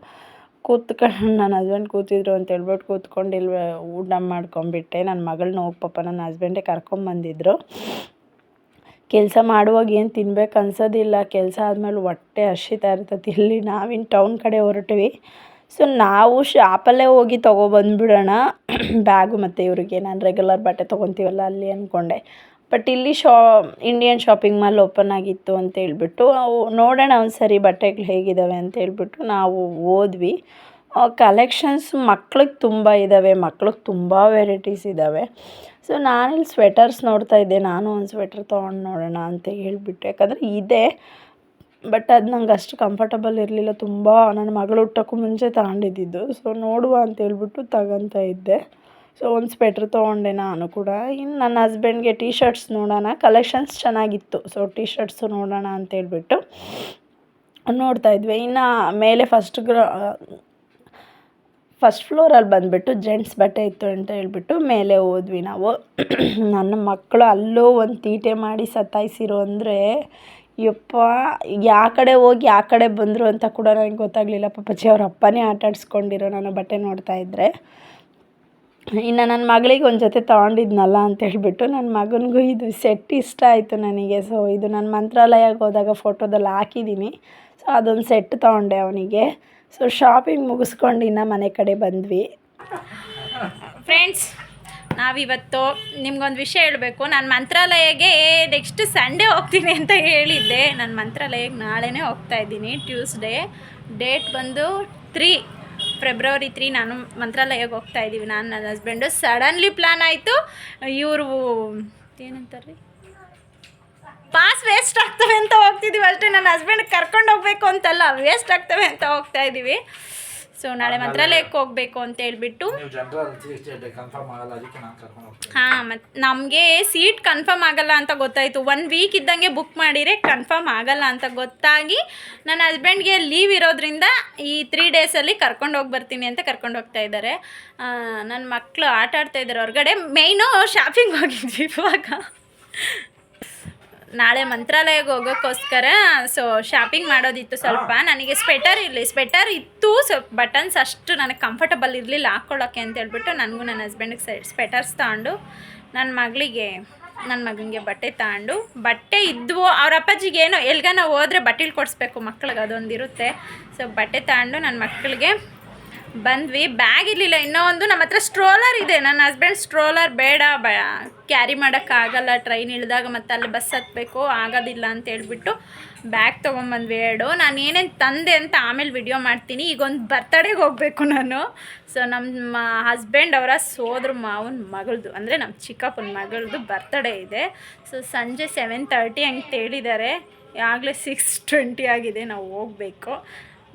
ಕೂತ್ಕೊಂಡು ನನ್ನ ಹಸ್ಬೆಂಡ್ ಕೂತಿದ್ರು ಅಂತೇಳ್ಬಿಟ್ಟು ಕೂತ್ಕೊಂಡು ಇಲ್ಲಿ ಊಟ ಮಾಡ್ಕೊಂಬಿಟ್ಟೆ. ನನ್ನ ಮಗಳನ್ನ ಹೋಗಿ ಪಾಪ ನನ್ನ ಹಸ್ಬೆಂಡೇ ಕರ್ಕೊಂಬಂದಿದ್ರು. ಕೆಲಸ ಮಾಡುವಾಗ ಏನು ತಿನ್ಬೇಕು ಅನ್ಸೋದಿಲ್ಲ, ಕೆಲಸ ಆದಮೇಲೆ ಹೊಟ್ಟೆ ಹಸಿತಾ ಇರ್ತೈತಿ. ಇಲ್ಲಿ ನಾವಿನ್ನು ಟೌನ್ ಕಡೆ ಹೊರಟ್ವಿ. ಸೊ ನಾವು ಶಾಪಲ್ಲೇ ಹೋಗಿ ತೊಗೊಬಂದ್ಬಿಡೋಣ ಬ್ಯಾಗು ಮತ್ತು ಇವರಿಗೆ ನಾನು ರೆಗ್ಯುಲರ್ ಬಟ್ಟೆ ತೊಗೊತೀವಲ್ಲ ಅಲ್ಲಿ ಅಂದ್ಕೊಂಡೆ. ಬಟ್ ಇಲ್ಲಿ ಇಂಡಿಯನ್ ಶಾಪಿಂಗ್ ಮಾಲ್ ಓಪನ್ ಆಗಿತ್ತು ಅಂತೇಳ್ಬಿಟ್ಟು ನಾವು ನೋಡೋಣ ಒಂದು ಸರಿ ಬಟ್ಟೆಗಳು ಹೇಗಿದ್ದಾವೆ ಅಂತೇಳ್ಬಿಟ್ಟು ನಾವು ಹೋದ್ವಿ. ಕಲೆಕ್ಷನ್ಸ್ ಮಕ್ಳಿಗೆ ತುಂಬ ಇದ್ದಾವೆ, ಮಕ್ಳಿಗೆ ತುಂಬ ವೆರೈಟೀಸ್ ಇದ್ದಾವೆ. ಸೊ ನಾನಿಲ್ಲಿ ಸ್ವೆಟರ್ಸ್ ನೋಡ್ತಾ ಇದ್ದೆ, ನಾನು ಒಂದು ಸ್ವೆಟರ್ ತೊಗೊಂಡು ನೋಡೋಣ ಅಂತ ಹೇಳ್ಬಿಟ್ಟು. ಯಾಕಂದರೆ ಇದೆ, ಬಟ್ ಅದು ನಂಗೆ ಅಷ್ಟು ಕಂಫರ್ಟಬಲ್ ಇರಲಿಲ್ಲ. ತುಂಬ ನನ್ನ ಮಗಳು ಹುಟ್ಟೋಕ್ಕೂ ಮುಂಚೆ ತಗೊಂಡಿದ್ದು. ಸೊ ನೋಡುವ ಅಂತೇಳ್ಬಿಟ್ಟು ತಗೊತಾ ಇದ್ದೆ. ಸೊ ಒಂದು ಸ್ವೆಟ್ರ್ ತೊಗೊಂಡೆ ನಾನು ಕೂಡ. ಇನ್ನು ನನ್ನ ಹಸ್ಬೆಂಡ್ಗೆ ಟೀ ಶರ್ಟ್ಸ್ ನೋಡೋಣ, ಕಲೆಕ್ಷನ್ಸ್ ಚೆನ್ನಾಗಿತ್ತು. ಸೊ ಟೀ ಶರ್ಟ್ಸು ನೋಡೋಣ ಅಂತೇಳ್ಬಿಟ್ಟು ನೋಡ್ತಾ ಇದ್ವಿ. ಇನ್ನು ಮೇಲೆ ಫಸ್ಟ್ ಫ್ಲೋರಲ್ಲಿ ಬಂದುಬಿಟ್ಟು ಜೆಂಟ್ಸ್ ಬಟ್ಟೆ ಇತ್ತು ಅಂತ ಹೇಳ್ಬಿಟ್ಟು ಮೇಲೆ ಹೋದ್ವಿ ನಾವು. ನನ್ನ ಮಕ್ಕಳು ಅಲ್ಲೂ ಒಂದು ತೀಟೆ ಮಾಡಿ ಸತಾಯಿಸಿರೋ ಅಂದರೆ ಯಪ್ಪ, ಯಾ ಕಡೆ ಹೋಗಿ ಯಾ ಕಡೆ ಬಂದರು ಅಂತ ಕೂಡ ನನಗೆ ಗೊತ್ತಾಗಲಿಲ್ಲ. ಪಾಪಚ್ಚಿ ಅವ್ರ ಅಪ್ಪನೇ ಆಟಾಡಿಸ್ಕೊಂಡಿರೋ ನಾನು ಬಟ್ಟೆ ನೋಡ್ತಾ ಇದ್ದರೆ. ಇನ್ನು ನನ್ನ ಮಗಳಿಗೆ ಒಂದು ಜೊತೆ ತೊಗೊಂಡಿದ್ನಲ್ಲ ಅಂತ ಹೇಳ್ಬಿಟ್ಟು ನನ್ನ ಮಗನಿಗೂ ಇದು ಸೆಟ್ ಇಷ್ಟ ಆಯಿತು ನನಗೆ. ಸೊ ಇದು ನಾನು ಮಂತ್ರಾಲಯಕ್ಕೆ ಹೋದಾಗ ಫೋಟೋದಲ್ಲಿ ಹಾಕಿದ್ದೀನಿ. ಸೊ ಅದೊಂದು ಸೆಟ್ ತೊಗೊಂಡೆ ಅವನಿಗೆ. ಸೊ ಶಾಪಿಂಗ್ ಮುಗಿಸ್ಕೊಂಡು ಇನ್ನು ಮನೆ ಕಡೆ ಬಂದ್ವಿ. ಫ್ರೆಂಡ್ಸ್, ನಾವಿವತ್ತು ನಿಮ್ಗೊಂದು ವಿಷಯ ಹೇಳಬೇಕು. ನಾನು ಮಂತ್ರಾಲಯಗೆ ನೆಕ್ಸ್ಟ್ ಸಂಡೇ ಹೋಗ್ತೀನಿ ಅಂತ ಹೇಳಿದ್ದೆ. ನಾನು ಮಂತ್ರಾಲಯಕ್ಕೆ ನಾಳೆನೇ ಹೋಗ್ತಾ ಇದ್ದೀನಿ, ಟ್ಯೂಸ್ಡೇ. ಡೇಟ್ ಬಂದು ಫೆಬ್ರವರಿ 3 ನಾನು ಮಂತ್ರಾಲಯಕ್ಕೆ ಹೋಗ್ತಾ ಇದ್ದೀವಿ. ನಾನು ನನ್ನ ಹಸ್ಬೆಂಡು ಸಡನ್ಲಿ ಪ್ಲ್ಯಾನ್ ಆಯಿತು. ಇವರು ಏನಂತಾರೆ, ಪಾಸ್ ವೇಸ್ಟ್ ಆಗ್ತವೆ ಅಂತ ಹೋಗ್ತಿದ್ದೀವಿ ಅಷ್ಟೇ. ನನ್ನ ಹಸ್ಬೆಂಡ್ ಕರ್ಕೊಂಡು ಹೋಗಬೇಕು ಅಂತಲ್ಲ, ವೇಸ್ಟ್ ಆಗ್ತವೆ ಅಂತ ಹೋಗ್ತಾ ಇದ್ದೀವಿ. ಸೊ ನಾಳೆ ಮಂತ್ರಾಲಯಕ್ಕೆ ಹೋಗಬೇಕು ಅಂತ ಹೇಳ್ಬಿಟ್ಟು ಹಾಂ, ಮತ್ತು ನಮಗೆ ಸೀಟ್ ಕನ್ಫರ್ಮ್ ಆಗಲ್ಲ ಅಂತ ಗೊತ್ತಾಯಿತು. 1 ವೀಕ್ ಇದ್ದಂಗೆ ಬುಕ್ ಮಾಡಿದರೆ ಕನ್ಫರ್ಮ್ ಆಗಲ್ಲ ಅಂತ ಗೊತ್ತಾಗಿ ನನ್ನ ಹಸ್ಬೆಂಡ್ಗೆ ಲೀವ್ ಇರೋದ್ರಿಂದ ಈ 3 ಡೇಸಲ್ಲಿ ಕರ್ಕೊಂಡು ಹೋಗಿ ಬರ್ತೀನಿ ಅಂತ ಕರ್ಕೊಂಡು ಹೋಗ್ತಾ ಇದ್ದಾರೆ. ನನ್ನ ಮಕ್ಕಳು ಆಟ ಆಡ್ತಾ ಇದ್ದಾರೆ ಹೊರಗಡೆ. ಮೇಯ್ನು ಶಾಪಿಂಗ್ ಹೋಗಿದ್ವಿ ಇವಾಗ. ನಾಳೆ ಮಂತ್ರಾಲಯಕ್ಕೆ ಹೋಗೋಕ್ಕೋಸ್ಕರ ಸೊ ಶಾಪಿಂಗ್ ಮಾಡೋದಿತ್ತು ಸ್ವಲ್ಪ. ನನಗೆ ಸ್ವೆಟರ್ ಇತ್ತು, ಸ್ವಲ್ಪ ಬಟನ್ಸ್ ಅಷ್ಟು ನನಗೆ ಕಂಫರ್ಟಬಲ್ ಇರಲಿಲ್ಲ ಹಾಕ್ಕೊಳ್ಳೋಕ್ಕೆ ಅಂತ ಹೇಳ್ಬಿಟ್ಟು ನನಗೂ ನನ್ನ ಹಸ್ಬೆಂಡಿಗೆ ಸ್ವೆಟರ್ಸ್ ತಗೊಂಡು ನನ್ನ ಮಗನಿಗೆ ಬಟ್ಟೆ ತಗೊಂಡು, ಬಟ್ಟೆ ಇದ್ವು. ಅವ್ರ ಅಪ್ಪಾಜಿಗೆ ಏನೋ ಎಲ್ಗಾನ ಹೋದರೆ ಬಟ್ಟೆಲಿ ಕೊಡಿಸ್ಬೇಕು ಮಕ್ಳಿಗೆ, ಅದೊಂದಿರುತ್ತೆ. ಸೊ ಬಟ್ಟೆ ತಗೊಂಡು ನನ್ನ ಮಕ್ಕಳಿಗೆ ಬಂದ್ವಿ. ಬ್ಯಾಗ್ ಇರಲಿಲ್ಲ. ಇನ್ನೂ ಒಂದು ನಮ್ಮ ಹತ್ರ ಸ್ಟ್ರೋಲರ್ ಇದೆ. ನನ್ನ ಹಸ್ಬೆಂಡ್ ಸ್ಟ್ರೋಲರ್ ಬೇಡ, ಕ್ಯಾರಿ ಮಾಡೋಕ್ಕಾಗಲ್ಲ, ಟ್ರೈನ್ ಇಳಿದಾಗ ಮತ್ತು ಅಲ್ಲಿ ಬಸ್ ಹತ್ತಬೇಕು, ಆಗೋದಿಲ್ಲ ಅಂತ ಹೇಳ್ಬಿಟ್ಟು ಬ್ಯಾಗ್ ತೊಗೊಂಬಂದ್ವಿ 2. ನಾನು ಏನೇನು ತಂದೆ ಅಂತ ಆಮೇಲೆ ವಿಡಿಯೋ ಮಾಡ್ತೀನಿ. ಈಗ ಒಂದು ಬರ್ತಡೇಗೆ ಹೋಗಬೇಕು ನಾನು. ಸೊ ನಮ್ಮ ಹಸ್ಬೆಂಡ್ ಅವರ ಸೋದ್ರ ಮಾವನ ಮಗಳದು, ಅಂದರೆ ನಮ್ಮ ಚಿಕ್ಕಪ್ಪನ ಮಗಳದು ಬರ್ತಡೇ ಇದೆ. ಸೊ ಸಂಜೆ 7:30 ಹಂಗೆ ಹೇಳಿದ್ದಾರೆ. ಆಗಲೇ 6:20 ಆಗಿದೆ, ನಾವು ಹೋಗಬೇಕು.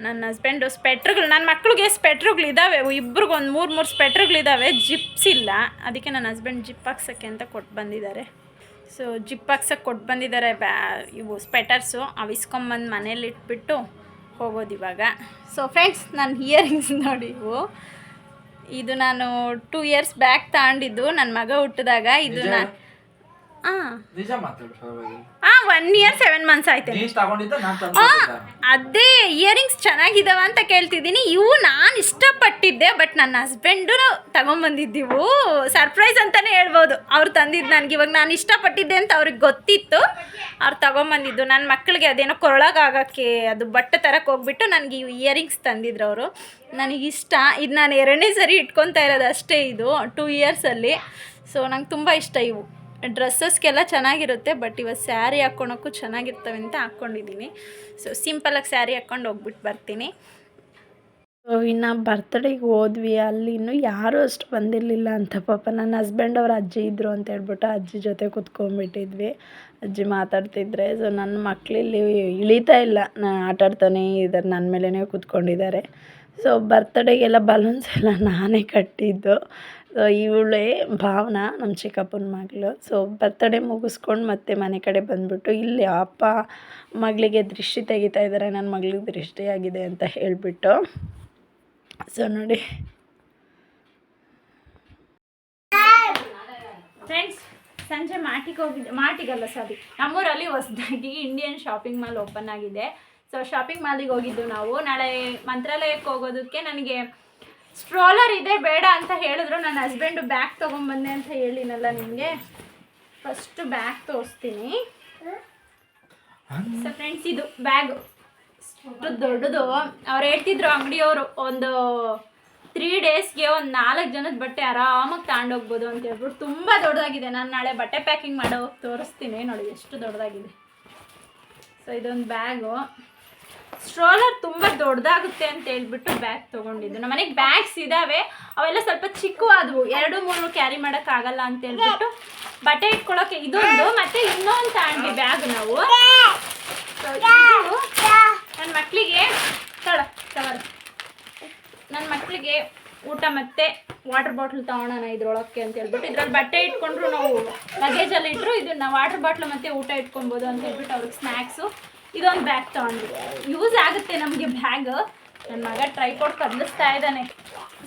ನನ್ನ ಹಸ್ಬೆಂಡು ಸ್ವೆಟ್ರುಗಳು, ನನ್ನ ಮಕ್ಳಿಗೆ ಸ್ವೆಟ್ರುಗಳಿದ್ದಾವೆ, ಇಬ್ರಿಗೂ ಒಂದು 3 ಸ್ವೆಟ್ರುಗಳಿದ್ದಾವೆ. ಜಿಪ್ಸ್ ಇಲ್ಲ, ಅದಕ್ಕೆ ನನ್ನ ಹಸ್ಬೆಂಡ್ ಜಿಪ್ ಹಾಕ್ಸೋಕ್ಕೆ ಅಂತ ಕೊಟ್ಟು ಬಂದಿದ್ದಾರೆ. ಸೊ ಜಿಪ್ ಹಾಕ್ಸೋಕ್ಕೆ ಕೊಟ್ಟು ಬಂದಿದ್ದಾರೆ ಇವು ಸ್ವೆಟರ್ಸು. ಅವು ಇಸ್ಕೊಂಬಂದು ಮನೇಲಿ ಇಟ್ಬಿಟ್ಟು ಹೋಗೋದು ಇವಾಗ. ಸೊ ಫ್ರೆಂಡ್ಸ್, ನನ್ನ ಇಯರಿಂಗ್ಸ್ ನೋಡಿ ಇದು ನಾನು 2 ಇಯರ್ಸ್ ಬ್ಯಾಕ್ ತಗೊಂಡಿದ್ದು ನನ್ನ ಮಗ ಹುಟ್ಟಿದಾಗ. ಇದು ನಾನು 1 year 7 months ಆಯ್ತು. ಅದೇ ಇಯರಿಂಗ್ಸ್ ಚೆನ್ನಾಗಿದ್ದಾವ ಅಂತ ಕೇಳ್ತಿದ್ದೀನಿ. ಇವು ನಾನು ಇಷ್ಟಪಟ್ಟಿದ್ದೆ, ಬಟ್ ನನ್ನ ಹಸ್ಬೆಂಡು ತಗೊಂಬಂದಿದ್ದೀವು. ಸರ್ಪ್ರೈಸ್ ಅಂತಲೇ ಹೇಳ್ಬೋದು. ಅವ್ರು ತಂದಿದ್ದು ನನಗೆ. ಇವಾಗ ನಾನು ಇಷ್ಟಪಟ್ಟಿದ್ದೆ ಅಂತ ಅವ್ರಿಗೆ ಗೊತ್ತಿತ್ತು, ಅವ್ರು ತಗೊಂಬಂದಿದ್ದು. ನನ್ನ ಮಕ್ಕಳಿಗೆ ಅದೇನೋ ಕೊರಳಾಗಕ್ಕೆ ಅದು ಬಟ್ಟೆ ತರಕ್ಕೆ ಹೋಗ್ಬಿಟ್ಟು ನನಗೆ ಇವು ಇಯರಿಂಗ್ಸ್ ತಂದಿದ್ರು ಅವರು. ನನಗಿಷ್ಟ. ಇದು ನಾನು 2ನೇ ಸರಿ ಇಟ್ಕೊತಾ ಇರೋದು ಅಷ್ಟೇ, ಇದು 2 ಇಯರ್ಸಲ್ಲಿ. ಸೊ ನಂಗೆ ತುಂಬ ಇಷ್ಟ ಇವು. ಡ್ರೆಸ್ಸಸ್ಗೆಲ್ಲ ಚೆನ್ನಾಗಿರುತ್ತೆ, ಬಟ್ ಇವತ್ತು ಸ್ಯಾರಿ ಹಾಕ್ಕೊಳಕ್ಕೂ ಚೆನ್ನಾಗಿರ್ತವೆ ಅಂತ ಹಾಕ್ಕೊಂಡಿದ್ದೀನಿ. ಸೊ ಸಿಂಪಲಾಗಿ ಸ್ಯಾರಿ ಹಾಕ್ಕೊಂಡು ಹೋಗ್ಬಿಟ್ಟು ಬರ್ತೀನಿ. ಇನ್ನು ಬರ್ತ್ಡೇಗೆ ಹೋದ್ವಿ, ಅಲ್ಲಿ ಇನ್ನೂ ಯಾರೂ ಅಷ್ಟು ಬಂದಿರಲಿಲ್ಲ ಅಂತ ಪಾಪ ನನ್ನ ಹಸ್ಬೆಂಡ್ ಅವ್ರ ಅಜ್ಜಿ ಇದ್ದರು ಅಂತ ಹೇಳ್ಬಿಟ್ಟು ಅಜ್ಜಿ ಜೊತೆ ಕುತ್ಕೊಂಡ್ಬಿಟ್ಟಿದ್ವಿ. ಅಜ್ಜಿ ಮಾತಾಡ್ತಿದ್ರೆ. ಸೊ ನನ್ನ ಮಕ್ಕಳಿಲ್ಲಿ ಇಳೀತಾ ಇಲ್ಲ, ಆಟಾಡ್ತಾನೇ ಇದ್ದಾರೆ, ನನ್ನ ಮೇಲೇ ಕೂತ್ಕೊಂಡಿದ್ದಾರೆ. ಸೊ ಬರ್ತ್ಡೇಗೆಲ್ಲ ಬಲೂನ್ಸ್ ಎಲ್ಲ ನಾನೇ ಕಟ್ಟಿದ್ದು. ಸೊ ಇವಳೇ ಭಾವನಾ, ನಮ್ಮ ಚಿಕ್ಕಪ್ಪನ ಮಗಳು. ಸೊ ಬರ್ತಡೇ ಮುಗಿಸ್ಕೊಂಡು ಮತ್ತೆ ಮನೆ ಕಡೆ ಬಂದುಬಿಟ್ಟು ಇಲ್ಲಿ ಅಪ್ಪ ಮಗಳಿಗೆ ದೃಷ್ಟಿ ತೆಗಿತಾ ಇದ್ದಾರೆ, ನನ್ನ ಮಗಳಿಗೆ ದೃಷ್ಟಿ ಆಗಿದೆ ಅಂತ ಹೇಳಿಬಿಟ್ಟು. ಸೊ ನೋಡಿ ಫ್ರೆಂಡ್ಸ್, ಸಂಜೆ ಮಾಟಿಗಲ್ಲ ಸಾರಿ, ನಮ್ಮೂರಲ್ಲಿ ಹೊಸದಾಗಿ ಇಂಡಿಯನ್ ಶಾಪಿಂಗ್ ಮಾಲ್ ಓಪನ್ ಆಗಿದೆ. ಸೊ ಶಾಪಿಂಗ್ ಮಾಲಿಗೆ ಹೋಗಿದ್ದು ನಾವು. ನಾಳೆ ಮಂತ್ರಾಲಯಕ್ಕೆ ಹೋಗೋದಕ್ಕೆ ನನಗೆ ಸ್ಟ್ರೋಲರ್ ಇದೆ ಬೇಡ ಅಂತ ಹೇಳಿದ್ರು. ನನ್ನ ಹಸ್ಬೆಂಡು ಬ್ಯಾಗ್ ತೊಗೊಂಬಂದೆ ಅಂತ ಹೇಳಿನಲ್ಲ ನಿಮಗೆ. ಫಸ್ಟು ಬ್ಯಾಗ್ ತೋರಿಸ್ತೀನಿ. ಸೊ ಫ್ರೆಂಡ್ಸ್, ಇದು ಬ್ಯಾಗು ಅಷ್ಟು ದೊಡ್ಡದು. ಅವ್ರು ಹೇಳ್ತಿದ್ರು ಅಂಗಡಿಯವರು, ಒಂದು 3 ಡೇಸ್ಗೆ ಒಂದು 4 ಜನದ ಬಟ್ಟೆ ಆರಾಮಾಗಿ ತಗೊಂಡೋಗ್ಬೋದು ಅಂತ ಹೇಳ್ಬಿಟ್ಟು. ತುಂಬ ದೊಡ್ಡದಾಗಿದೆ. ನಾನು ನಾಳೆ ಬಟ್ಟೆ ಪ್ಯಾಕಿಂಗ್ ಮಾಡೋ ತೋರಿಸ್ತೀನಿ ನೋಡಿ ಎಷ್ಟು ದೊಡ್ಡದಾಗಿದೆ. ಸೊ ಇದೊಂದು ಬ್ಯಾಗು. ಸ್ಟ್ರೋಲರ್ ತುಂಬ ದೊಡ್ಡದಾಗುತ್ತೆ ಅಂತ ಹೇಳ್ಬಿಟ್ಟು ಬ್ಯಾಗ್ ತೊಗೊಂಡಿದ್ದು. ನಮ್ಮ ಮನೆಗೆ ಬ್ಯಾಗ್ಸ್ ಇದ್ದಾವೆ, ಅವೆಲ್ಲ ಸ್ವಲ್ಪ ಚಿಕ್ಕವಾದವು, 2-3 ಕ್ಯಾರಿ ಮಾಡೋಕ್ಕಾಗಲ್ಲ ಅಂತ ಹೇಳ್ಬಿಟ್ಟು ಬಟ್ಟೆ ಇಟ್ಕೊಳ್ಳೋಕೆ ಇದೊಂದು, ಮತ್ತು ಇನ್ನೊಂದು ತಗೊಂಡ್ವಿ ಬ್ಯಾಗ್ ನಾವು. ಸೊ ಇದು ನನ್ನ ಮಕ್ಕಳಿಗೆ ನನ್ನ ಮಕ್ಕಳಿಗೆ ಊಟ ಮತ್ತು ವಾಟರ್ ಬಾಟ್ಲ್ ತೊಗೊಳೋಣ ಇದ್ರೊಳಕ್ಕೆ ಅಂತ ಹೇಳ್ಬಿಟ್ಟು. ಇದ್ರಲ್ಲಿ ಬಟ್ಟೆ ಇಟ್ಕೊಂಡ್ರು ನಾವು ಲಗೇಜಲ್ಲಿ ಇಟ್ಟರು ಇದನ್ನು ವಾಟರ್ ಬಾಟ್ಲು ಮತ್ತು ಊಟ ಇಟ್ಕೊಬೋದು ಅಂತ ಹೇಳ್ಬಿಟ್ಟು ಅವ್ರಿಗೆ ಸ್ನ್ಯಾಕ್ಸು. ಇದೊಂದು ಬ್ಯಾಗ್ ತೊಗೊಂಡ್ವಿ, ಯೂಸ್ ಆಗುತ್ತೆ ನಮಗೆ ಬ್ಯಾಗ್. ನನ್ನ ಮಗ ಟ್ರೈಪಾಡ್ ಕದಲಿಸ್ತಾ ಇದ್ದಾನೆ.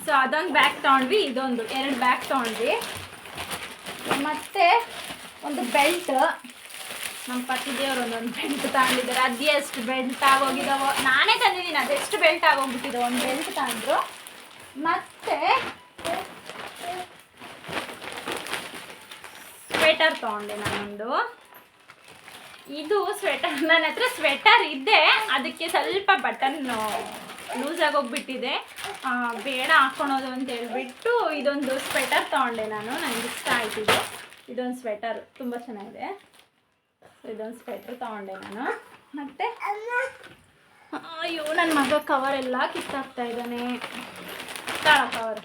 ಸೊ ಅದೊಂದು ಬ್ಯಾಗ್ ತೊಗೊಂಡ್ವಿ, ಇದೊಂದು 2 ಬ್ಯಾಗ್ ತೊಗೊಂಡ್ವಿ. ಮತ್ತು ಒಂದು ಬೆಲ್ಟ್, ನಮ್ಮ ಪತಿದೇವ್ರು ಒಂದೊಂದು ಬೆಲ್ಟ್ ತಗೊಂಡಿದ್ದಾರೆ. ಅದು ಎಷ್ಟು ಬೆಲ್ಟ್ ಆಗೋಗಿದ್ದಾವೋ, ನಾನೇ ತಂದಿದ್ದೀನಿ, ಅದೆಷ್ಟು ಬೆಲ್ಟ್ ಆಗೋಗ್ಬಿಟ್ಟಿದೆ. ಒಂದು ಬೆಲ್ಟ್ ತಗೊಂಡ್ರು. ಮತ್ತು ಸ್ವೆಟರ್ ತೊಗೊಂಡೆ ನಾನೊಂದು. ಇದು ಸ್ವೆಟರ್, ನನ್ನ ಹತ್ರ ಸ್ವೆಟರ್ ಇದ್ದೆ, ಅದಕ್ಕೆ ಸ್ವಲ್ಪ ಬಟನ್ ಲೂಸ್ ಆಗೋಗ್ಬಿಟ್ಟಿದೆ, ಬೇಡ ಹಾಕ್ಕೊಳೋದು ಅಂತ ಹೇಳ್ಬಿಟ್ಟು ಇದೊಂದು ಸ್ವೆಟರ್ ತೊಗೊಂಡೆ ನಾನು. ನನಗೆ ಇಷ್ಟ ಆಯ್ತಿದ್ದು ಇದೊಂದು ಸ್ವೆಟರ್, ತುಂಬ ಚೆನ್ನಾಗಿದೆ. ಇದೊಂದು ಸ್ವೆಟರ್ ತೊಗೊಂಡೆ ನಾನು. ಮತ್ತು ಅಯ್ಯೋ ನನ್ನ ಮಗ ಕವರೆಲ್ಲ ಕಿತ್ತಾಗ್ತಾ ಇದ್ದಾನೆ. ಕವರ್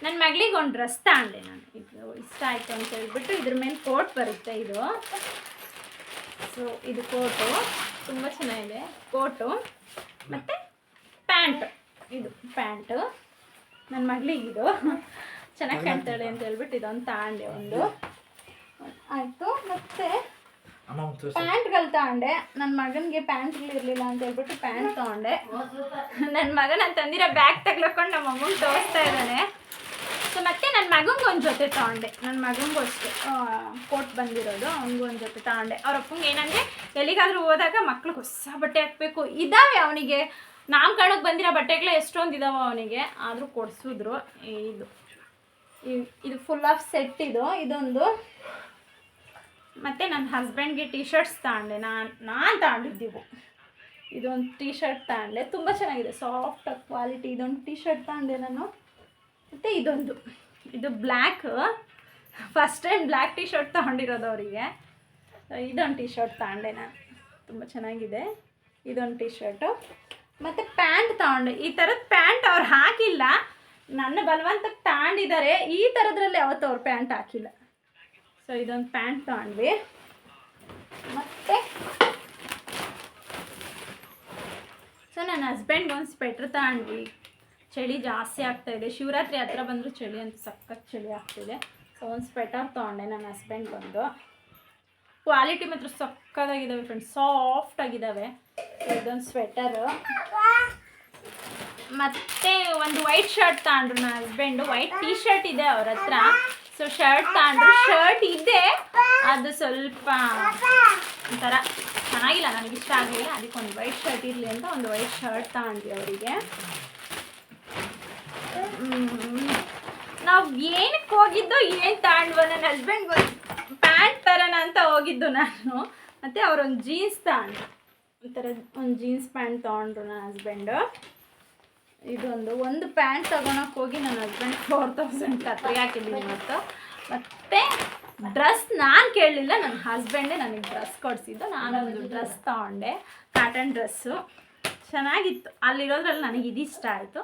ನನ್ನ ಮಗಳಿಗೆ ಒಂದು ಡ್ರೆಸ್ ತಗೊಂಡೆ ನಾನು. ಇದು ಇಷ್ಟ ಆಯಿತು ಅಂತ ಹೇಳ್ಬಿಟ್ಟು ಇದ್ರ ಮೇಲೆ ಕೋಟ್ ಬರುತ್ತೆ ಇದು. ಸೊ ಇದು ಕೋಟು ತುಂಬ ಚೆನ್ನಾಗಿದೆ ಕೋಟು. ಮತ್ತು ಪ್ಯಾಂಟ್, ಇದು ಪ್ಯಾಂಟು ನನ್ನ ಮಗಳಿಗಿದು ಚೆನ್ನಾಗಿ ಕಾಣ್ತಾಳೆ ಅಂತ ಹೇಳ್ಬಿಟ್ಟು ಇದೊಂದು ತಗೊಂಡೆ ಒಂದು. ಆಯಿತು. ಮತ್ತು ಪ್ಯಾಂಟ್ಗಳು ತಗೊಂಡೆ. ನನ್ನ ಮಗನಿಗೆ ಪ್ಯಾಂಟ್ಗಳು ಇರಲಿಲ್ಲ ಅಂತ ಹೇಳ್ಬಿಟ್ಟು ಪ್ಯಾಂಟ್ ತೊಗೊಂಡೆ. ನನ್ನ ಮಗ ನಾನು ತಂದಿರೋ ಬ್ಯಾಗ್ ತಗ್ಲಕೊಂಡು ನಮ್ಮ ಅಮ್ಮಂಗೆ ತೋರಿಸ್ತಾ ಇದ್ದಾನೆ. ಸೊ ಮತ್ತು ನನ್ನ ಮಗಂಗೆ ಒಂದು ಜೊತೆ ತೊಗೊಂಡೆ. ನನ್ನ ಮಗಂಗೂ ಅಷ್ಟೇ ಕೋಟ್ ಬಂದಿರೋದು, ಅವನಿಗೂ ಒಂದು ಜೊತೆ ತೊಗೊಂಡೆ. ಅವ್ರ ಅಪ್ಪಂಗೆ ಏನಂದರೆ ಎಲ್ಲಿಗಾದರೂ ಹೋದಾಗ ಮಕ್ಳಿಗೆ ಹೊಸ ಬಟ್ಟೆ ಹಾಕಬೇಕು. ಇದ್ದಾವೆ ಅವನಿಗೆ, ನಾಮಕರಣಕ್ಕೆ ಬಂದಿರೋ ಬಟ್ಟೆಗಳು ಎಷ್ಟೊಂದು ಇದ್ದಾವೆ ಅವನಿಗೆ, ಆದರೂ ಕೊಡಿಸಿದ್ರು. ಇದು ಫುಲ್ ಆಫ್ ಸೆಟ್ ಇದೊಂದು. ಮತ್ತು ನನ್ನ ಹಸ್ಬೆಂಡ್ಗೆ ಟೀ ಶರ್ಟ್ಸ್ ತಗೊಂಡೆ. ನಾನು ತಗೊಂಡಿದ್ದೀವಿ. ಇದೊಂದು ಟೀ ಶರ್ಟ್ ತಗೊಂಡೆ, ತುಂಬ ಚೆನ್ನಾಗಿದೆ, ಸಾಫ್ಟ್ ಕ್ವಾಲಿಟಿ. ಇದೊಂದು ಟೀ ಶರ್ಟ್ ತಗೊಂಡೆ ನಾನು. ಮತ್ತು ಇದು black, first time black T shirt ತೊಗೊಂಡಿರೋದು ಅವರಿಗೆ. ಇದೊಂದು ಟೀ ಶರ್ಟ್ ತಗೊಂಡೆ ನಾನು, ತುಂಬ ಚೆನ್ನಾಗಿದೆ ಇದೊಂದು ಟೀ ಶರ್ಟು. ಮತ್ತು ಪ್ಯಾಂಟ್ ತಗೊಂಡೆ. ಈ ಥರದ ಪ್ಯಾಂಟ್ ಅವ್ರು ಹಾಕಿಲ್ಲ, ನನ್ನ ಬಲವಂತಕ್ಕೆ ತಗೊಂಡಿದ್ದಾರೆ. ಈ ಥರದ್ರಲ್ಲಿ ಯಾವತ್ತೂ ಅವ್ರು ಪ್ಯಾಂಟ್ ಹಾಕಿಲ್ಲ. ಸೊ ಇದೊಂದು ಪ್ಯಾಂಟ್ ತಗೊಂಡ್ವಿ. ಮತ್ತು ಸೊ ನನ್ನ ಹಸ್ಬೆಂಡ್ಗೆ ಒಂದು ಸ್ವೆಟ್ರ್ ತಗೊಂಡ್ವಿ. ಚಳಿ ಜಾಸ್ತಿ ಆಗ್ತಾಯಿದೆ, ಶಿವರಾತ್ರಿ ಹತ್ರ ಬಂದರೂ ಚಳಿ ಅಂತ ಸಖತ್ ಚಳಿ ಆಗ್ತಿದೆ. ಸೊ ಒಂದು ಸ್ವೆಟರ್ ತೊಗೊಂಡೆ ನನ್ನ ಹಸ್ಬೆಂಡ್ಗೊಂದು. ಕ್ವಾಲಿಟಿ ಮಾತ್ರ ಸಕ್ಕತ್ತಾಗಿದ್ದಾವೆ ಫ್ರೆಂಡ್ಸ್, ಸಾಫ್ಟ್ ಆಗಿದ್ದಾವೆ. ಇದೊಂದು ಸ್ವೆಟರು. ಮತ್ತು ಒಂದು ವೈಟ್ ಶರ್ಟ್ ತಗೊಂಡ್ರು ನನ್ನ ಹಸ್ಬೆಂಡು. ವೈಟ್ ಟೀ ಶರ್ಟ್ ಇದೆ ಅವ್ರ ಹತ್ರ. ಸೊ ಶರ್ಟ್ ತಗೊಂಡ್ರು. ಶರ್ಟ್ ಇದೆ, ಅದು ಸ್ವಲ್ಪ ಒಂಥರ ಚೆನ್ನಾಗಿಲ್ಲ, ನನಗಿಷ್ಟ ಆಗಲಿಲ್ಲ. ಅದಕ್ಕೆ ಒಂದು ವೈಟ್ ಶರ್ಟ್ ಇರಲಿ ಅಂತ ಒಂದು ವೈಟ್ ಶರ್ಟ್ ತಗೊಂಡ್ವಿ ಅವರಿಗೆ. ನಾವು ಏನಕ್ಕೆ ಹೋಗಿದ್ದೋ ಏನು ತಗೊಂಡ್ವೋ, ನನ್ನ ಹಸ್ಬೆಂಡ್ಗೆ ಒಂದು ಪ್ಯಾಂಟ್ ತರೋಣ ಅಂತ ಹೋಗಿದ್ದು ನಾನು. ಮತ್ತು ಅವರೊಂದು ಜೀನ್ಸ್ ತಗೊಂಡ್ರು, ಒಂಥರ ಒಂದು ಜೀನ್ಸ್ ಪ್ಯಾಂಟ್ ತೊಗೊಂಡ್ರು ನನ್ನ ಹಸ್ಬೆಂಡು. ಒಂದು ಪ್ಯಾಂಟ್ ತೊಗೊಳಕ್ಕೆ ಹೋಗಿ ನನ್ನ ಹಸ್ಬೆಂಡ್ 4000 ಕತ್ರಿಗೆ ಹಾಕಿದ್ದೀನಿ ಇವತ್ತು. ಮತ್ತು ಡ್ರೆಸ್ ನಾನು ಕೇಳಲಿಲ್ಲ, ನನ್ನ ಹಸ್ಬೆಂಡೇ ನನಗೆ ಡ್ರೆಸ್ ಕೊಡಿಸಿದ್ದು. ನಾನೊಂದು ಡ್ರೆಸ್ ತೊಗೊಂಡೆ, ಕಾಟನ್ ಡ್ರೆಸ್ಸು ಚೆನ್ನಾಗಿತ್ತು. ಅಲ್ಲಿರೋದ್ರಲ್ಲಿ ನನಗೆ ಇದು ಇಷ್ಟ ಆಯಿತು.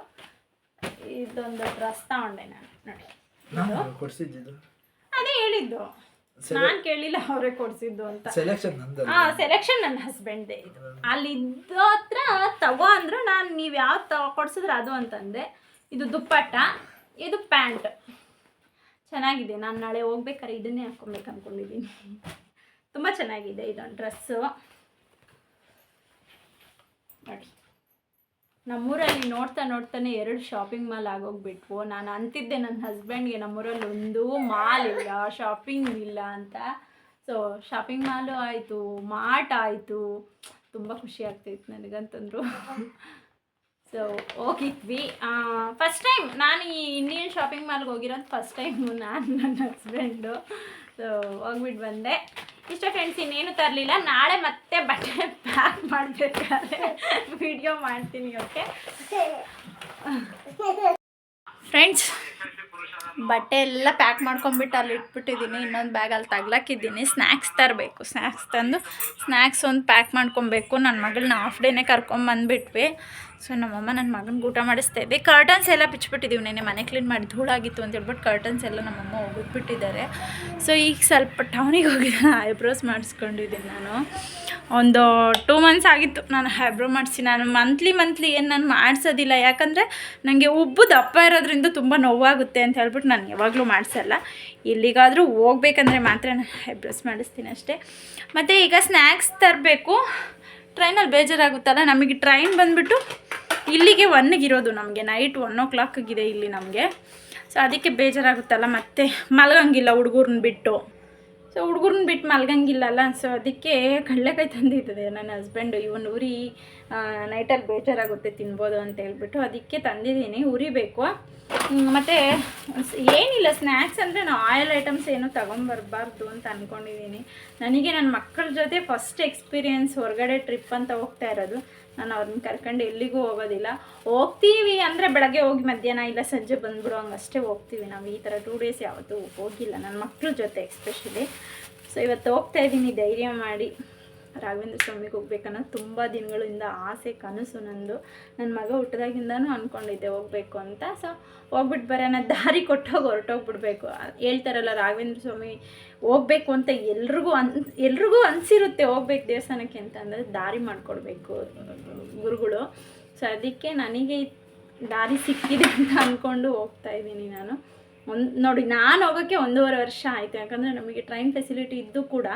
ಇದೊಂದು ಡ್ರೆಸ್ ತಗೊಂಡೆ ನಾನು, ನೋಡಿ ಕೊಡ್ಸಿದ್ದು. ಅದೇ ಹೇಳಿದ್ದು, ನಾನು ಕೇಳಿಲ್ಲ, ಅವರೇ ಕೊಡಿಸಿದ್ದು ಅಂತ. ಸೆಲೆಕ್ಷನ್ ನನ್ನ ಹಸ್ಬೆಂಡ್ದೇ. ಇದು ಅಲ್ಲಿದ್ದ ಹತ್ರ ತಗೋ ಅಂದರು. ನಾನು ನೀವು ಯಾವ್ದು ಕೊಡಿಸಿದ್ರೆ ಅದು ಅಂತಂದೆ. ಇದು ದುಪ್ಪಟ್ಟ, ಇದು ಪ್ಯಾಂಟ್ ಚೆನ್ನಾಗಿದೆ. ನಾನು ನಾಳೆ ಹೋಗ್ಬೇಕಾದ್ರೆ ಇದನ್ನೇ ಹಾಕ್ಕೊಬೇಕು ಅಂದ್ಕೊಂಡಿದ್ದೀನಿ. ತುಂಬ ಚೆನ್ನಾಗಿದೆ ಇದೊಂದು ಡ್ರೆಸ್ಸು. ನೋಡಿ, ನಮ್ಮೂರಲ್ಲಿ ನೋಡ್ತಾನೆ 2 ಶಾಪಿಂಗ್ ಮಾಲ್ ಆಗೋಗ್ಬಿಟ್ವು. ನಾನು ಅಂತಿದ್ದೆ ನನ್ನ ಹಸ್ಬೆಂಡ್ಗೆ, ನಮ್ಮೂರಲ್ಲಿ ಒಂದು ಮಾಲ್ ಇಲ್ಲ, ಶಾಪಿಂಗ್ ಇಲ್ಲ ಅಂತ. ಸೊ ಶಾಪಿಂಗ್ ಮಾಲು ಆಯಿತು, ಮಾರ್ಟ್ ಆಯಿತು. ತುಂಬ ಖುಷಿ ಆಗ್ತಿತ್ತು ನನಗಂತಂದ್ರು. ಸೊ ಹೋಗಿದ್ವಿ. ಫಸ್ಟ್ ಟೈಮ್ ನಾನು ಈ ಇಂಡಿಯನ್ ಶಾಪಿಂಗ್ ಮಾಲ್ಗೆ ಹೋಗಿರೋದು ಫಸ್ಟ್ ಟೈಮು, ನಾನು ನನ್ನ ಹಸ್ಬೆಂಡು. ಸೊ ಹೋಗ್ಬಿಟ್ಟು ಬಂದೆ. ಇಷ್ಟ ಫ್ರೆಂಡ್ಸ್, ಇನ್ನೇನು ತರಲಿಲ್ಲ. ನಾಳೆ ಮತ್ತೆ ಬಟ್ಟೆ ಪ್ಯಾಕ್ ಮಾಡಬೇಕಾದ್ರೆ ವಿಡಿಯೋ ಮಾಡ್ತೀನಿ. ಓಕೆ ಫ್ರೆಂಡ್ಸ್, ಬಟ್ಟೆ ಎಲ್ಲ ಪ್ಯಾಕ್ ಮಾಡ್ಕೊಂಬಿಟ್ಟು ಅಲ್ಲಿ ಇಟ್ಬಿಟ್ಟಿದ್ದೀನಿ. ಇನ್ನೊಂದು ಬ್ಯಾಗಲ್ಲಿ ತಗ್ಲಾಕಿದ್ದೀನಿ. ಸ್ನ್ಯಾಕ್ಸ್ ತರಬೇಕು. ಸ್ನ್ಯಾಕ್ಸ್ ತಂದು ಸ್ನ್ಯಾಕ್ಸ್ ಒಂದು ಪ್ಯಾಕ್ ಮಾಡ್ಕೊಬೇಕು. ನನ್ನ ಮಗಳನ್ನ ಹಾಫ್ ಡೇನೇ ಕರ್ಕೊಂಬಂದುಬಿಟ್ವಿ. ಸೊ ನಮ್ಮಮ್ಮ ನನ್ನ ಮಗನಿಗೆ ಊಟ ಮಾಡಿಸ್ತಾ ಇದ್ದೆ. ಕರ್ಟನ್ಸ್ ಎಲ್ಲ ಬಿಚ್ಚಿಬಿಟ್ಟಿದ್ದೀವಿ. ನೆನ್ನೆ ಮನೆ ಕ್ಲೀನ್ ಮಾಡಿ ಧೂಳಾಗಿತ್ತು ಅಂತ ಹೇಳ್ಬಿಟ್ಟು ಕರ್ಟನ್ಸ್ ಎಲ್ಲ ನಮ್ಮಮ್ಮ ಹೋಗಿಬಿಟ್ಟಿದ್ದಾರೆ. ಸೊ ಈಗ ಸ್ವಲ್ಪ ಟೌನಿಗೆ ಹೋಗಿದ್ದೆ, ಐಬ್ರೋಸ್ ಮಾಡಿಸ್ಕೊಂಡಿದ್ದೀನಿ. ನಾನು ಒಂದು 2 ಮಂತ್ಸ್ ಆಗಿತ್ತು ನಾನು ಐಬ್ರೋ ಮಾಡಿಸಿ. ನಾನು ಮಂತ್ಲಿ ಏನು ನಾನು ಮಾಡಿಸೋದಿಲ್ಲ, ಯಾಕಂದರೆ ನನಗೆ ಉಬ್ಬು ದಪ್ಪ ಇರೋದ್ರಿಂದ ತುಂಬ ನೋವಾಗುತ್ತೆ ಅಂತ ಹೇಳ್ಬಿಟ್ಟು ನಾನು ಯಾವಾಗಲೂ ಮಾಡಿಸಲ್ಲ. ಇಲ್ಲಿಗಾದರೂ ಹೋಗ್ಬೇಕಂದ್ರೆ ಮಾತ್ರ ನಾನು ಐಬ್ರೋಸ್ ಮಾಡಿಸ್ತೀನಿ ಅಷ್ಟೇ. ಮತ್ತು ಈಗ ಸ್ನ್ಯಾಕ್ಸ್ ತರಬೇಕು. ಟ್ರೈನಲ್ಲಿ ಬೇಜಾರಾಗುತ್ತಲ್ಲ, ನಮಗೆ ಟ್ರೈನ್ ಬಂದುಬಿಟ್ಟು ಇಲ್ಲಿಗೆ 1ಗೆ ಇರೋದು. ನಮಗೆ ನೈಟ್ 1 o'clock ಇಲ್ಲಿ ನಮಗೆ. ಸೊ ಅದಕ್ಕೆ ಬೇಜಾರಾಗುತ್ತಲ್ಲ, ಮತ್ತೆ ಮಲಗಂಗಿಲ್ಲ ಹುಡುಗರನ್ನ ಬಿಟ್ಟು. ಸೊ ಹುಡುಗರನ್ನ ಬಿಟ್ಟು ಮಲಗಂಗಿಲ್ಲಲ್ಲ. ಸೊ ಅದಕ್ಕೆ ಕಡಲೆಕಾಯಿ ತಂದಿರ್ತದೆ ನನ್ನ ಹಸ್ಬೆಂಡು. ಇವನು ಉರಿ ನೈಟಲ್ಲಿ ಬೇಜಾರಾಗುತ್ತೆ ತಿನ್ಬೋದು ಅಂತ ಹೇಳ್ಬಿಟ್ಟು ಅದಕ್ಕೆ ತಂದಿದ್ದೀನಿ. ಉರಿಬೇಕು. ಮತ್ತು ಏನಿಲ್ಲ, ಸ್ನ್ಯಾಕ್ಸ್ ಅಂದರೆ ನಾವು ಆಯಿಲ್ ಐಟಮ್ಸ್ ಏನೂ ತೊಗೊಂಬರ್ಬಾರ್ದು ಅಂತ ಅಂದ್ಕೊಂಡಿದ್ದೀನಿ. ನನಗೆ ನನ್ನ ಮಕ್ಕಳ ಜೊತೆ ಫಸ್ಟ್ ಎಕ್ಸ್ಪೀರಿಯೆನ್ಸ್ ಹೊರಗಡೆ ಟ್ರಿಪ್ ಅಂತ ಹೋಗ್ತಾ ಇರೋದು. ನಾನು ಅವ್ರನ್ನ ಕರ್ಕೊಂಡು ಎಲ್ಲಿಗೂ ಹೋಗೋದಿಲ್ಲ. ಹೋಗ್ತೀವಿ ಅಂದರೆ ಬೆಳಗ್ಗೆ ಹೋಗಿ ಮಧ್ಯಾಹ್ನ ಇಲ್ಲ ಸಂಜೆ ಬಂದುಬಿಡೋ ಹಂಗಷ್ಟೇ ಹೋಗ್ತೀವಿ ನಾವು. ಈ ಥರ 2 days ಯಾವತ್ತೂ ಹೋಗಿಲ್ಲ ನನ್ನ ಮಕ್ಕಳ ಜೊತೆ ಎಸ್ಪೆಷಲಿ. ಸೊ ಇವತ್ತು ಹೋಗ್ತಾಯಿದ್ದೀನಿ ಧೈರ್ಯ ಮಾಡಿ. ರಾಘವೇಂದ್ರ ಸ್ವಾಮಿಗೆ ಹೋಗ್ಬೇಕನ್ನೋದು ತುಂಬ ದಿನಗಳಿಂದ ಆಸೆ, ಕನಸು ನಂದು. ನನ್ನ ಮಗ ಹುಟ್ಟಿದಾಗಿಂದನೂ ಅಂದ್ಕೊಂಡಿದ್ದೆ ಹೋಗಬೇಕು ಅಂತ. ಸೊ ಹೋಗ್ಬಿಟ್ಟು ಬರೋಣ, ದಾರಿ ಕೊಟ್ಟೋಗಿ ಹೊರಟೋಗ್ಬಿಡ್ಬೇಕು. ಹೇಳ್ತಾರಲ್ಲ ರಾಘವೇಂದ್ರ ಸ್ವಾಮಿ ಹೋಗ್ಬೇಕು ಅಂತ ಎಲ್ರಿಗೂ ಅನಿಸಿರುತ್ತೆ ಹೋಗ್ಬೇಕು ದೇವಸ್ಥಾನಕ್ಕೆ ಅಂತ. ಅಂದರೆ ದಾರಿ ಮಾಡಿಕೊಡ್ಬೇಕು ಗುರುಗಳು. ಸೊ ಅದಕ್ಕೆ ನನಗೆ ದಾರಿ ಸಿಕ್ಕಿದೆ ಅಂತ ಅಂದ್ಕೊಂಡು ಹೋಗ್ತಾಯಿದ್ದೀನಿ ನಾನು. ನೋಡಿ, ನಾನು ಹೋಗೋಕ್ಕೆ 1.5 ವರ್ಷ ಆಯಿತು. ಯಾಕಂದರೆ ನಮಗೆ ಟ್ರೈನ್ ಫೆಸಿಲಿಟಿ ಇದ್ದು ಕೂಡ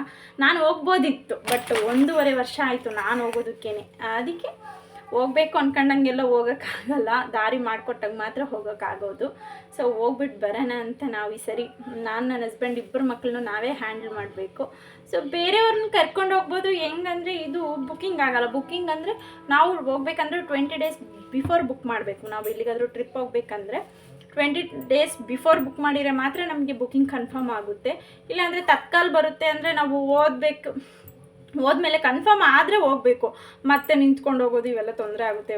ನಾನು ಹೋಗ್ಬೋದಿತ್ತು. ಬಟ್ 1.5 ವರ್ಷ ಆಯಿತು ನಾನು ಹೋಗೋದಕ್ಕೇ. ಅದಕ್ಕೆ ಹೋಗ್ಬೇಕು ಅಂದ್ಕೊಂಡಂಗೆಲ್ಲ ಹೋಗೋಕ್ಕಾಗಲ್ಲ, ದಾರಿ ಮಾಡಿಕೊಟ್ಟಾಗ ಮಾತ್ರ ಹೋಗೋಕ್ಕಾಗೋದು. ಸೊ ಹೋಗ್ಬಿಟ್ಟು ಬರೋಣ ಅಂತ ನಾವು ಈ ಸರಿ ನಾನು ನನ್ನ ಹಸ್ಬೆಂಡ್ ಇಬ್ಬರು ಮಕ್ಕಳನ್ನು ನಾವೇ ಹ್ಯಾಂಡಲ್ ಮಾಡಬೇಕು. ಸೊ ಬೇರೆಯವ್ರನ್ನ ಕರ್ಕೊಂಡು ಹೋಗ್ಬೋದು. ಹೆಂಗಂದರೆ ಇದು ಬುಕ್ಕಿಂಗ್ ಆಗೋಲ್ಲ. ಬುಕ್ಕಿಂಗ್ ಅಂದರೆ ನಾವು ಹೋಗ್ಬೇಕಂದ್ರೆ 20 days ಬಿಫೋರ್ ಬುಕ್ ಮಾಡಬೇಕು. ನಾವು ಎಲ್ಲಿಗಾದರೂ ಟ್ರಿಪ್ ಹೋಗ್ಬೇಕಂದ್ರೆ 20 days ಬಿಫೋರ್ ಬುಕ್ ಮಾಡಿದರೆ ಮಾತ್ರ ನಮಗೆ ಬುಕ್ಕಿಂಗ್ ಕನ್ಫರ್ಮ್ ಆಗುತ್ತೆ. ಇಲ್ಲಾಂದರೆ ತತ್ಕಾಲ್ ಬರುತ್ತೆ ಅಂದರೆ ನಾವು ಹೋದ್ಮೇಲೆ ಕನ್ಫರ್ಮ್ ಆದರೆ ಹೋಗಬೇಕು. ಮತ್ತೆ ನಿಂತ್ಕೊಂಡು ಹೋಗೋದು ಇವೆಲ್ಲ ತೊಂದರೆ ಆಗುತ್ತೆ.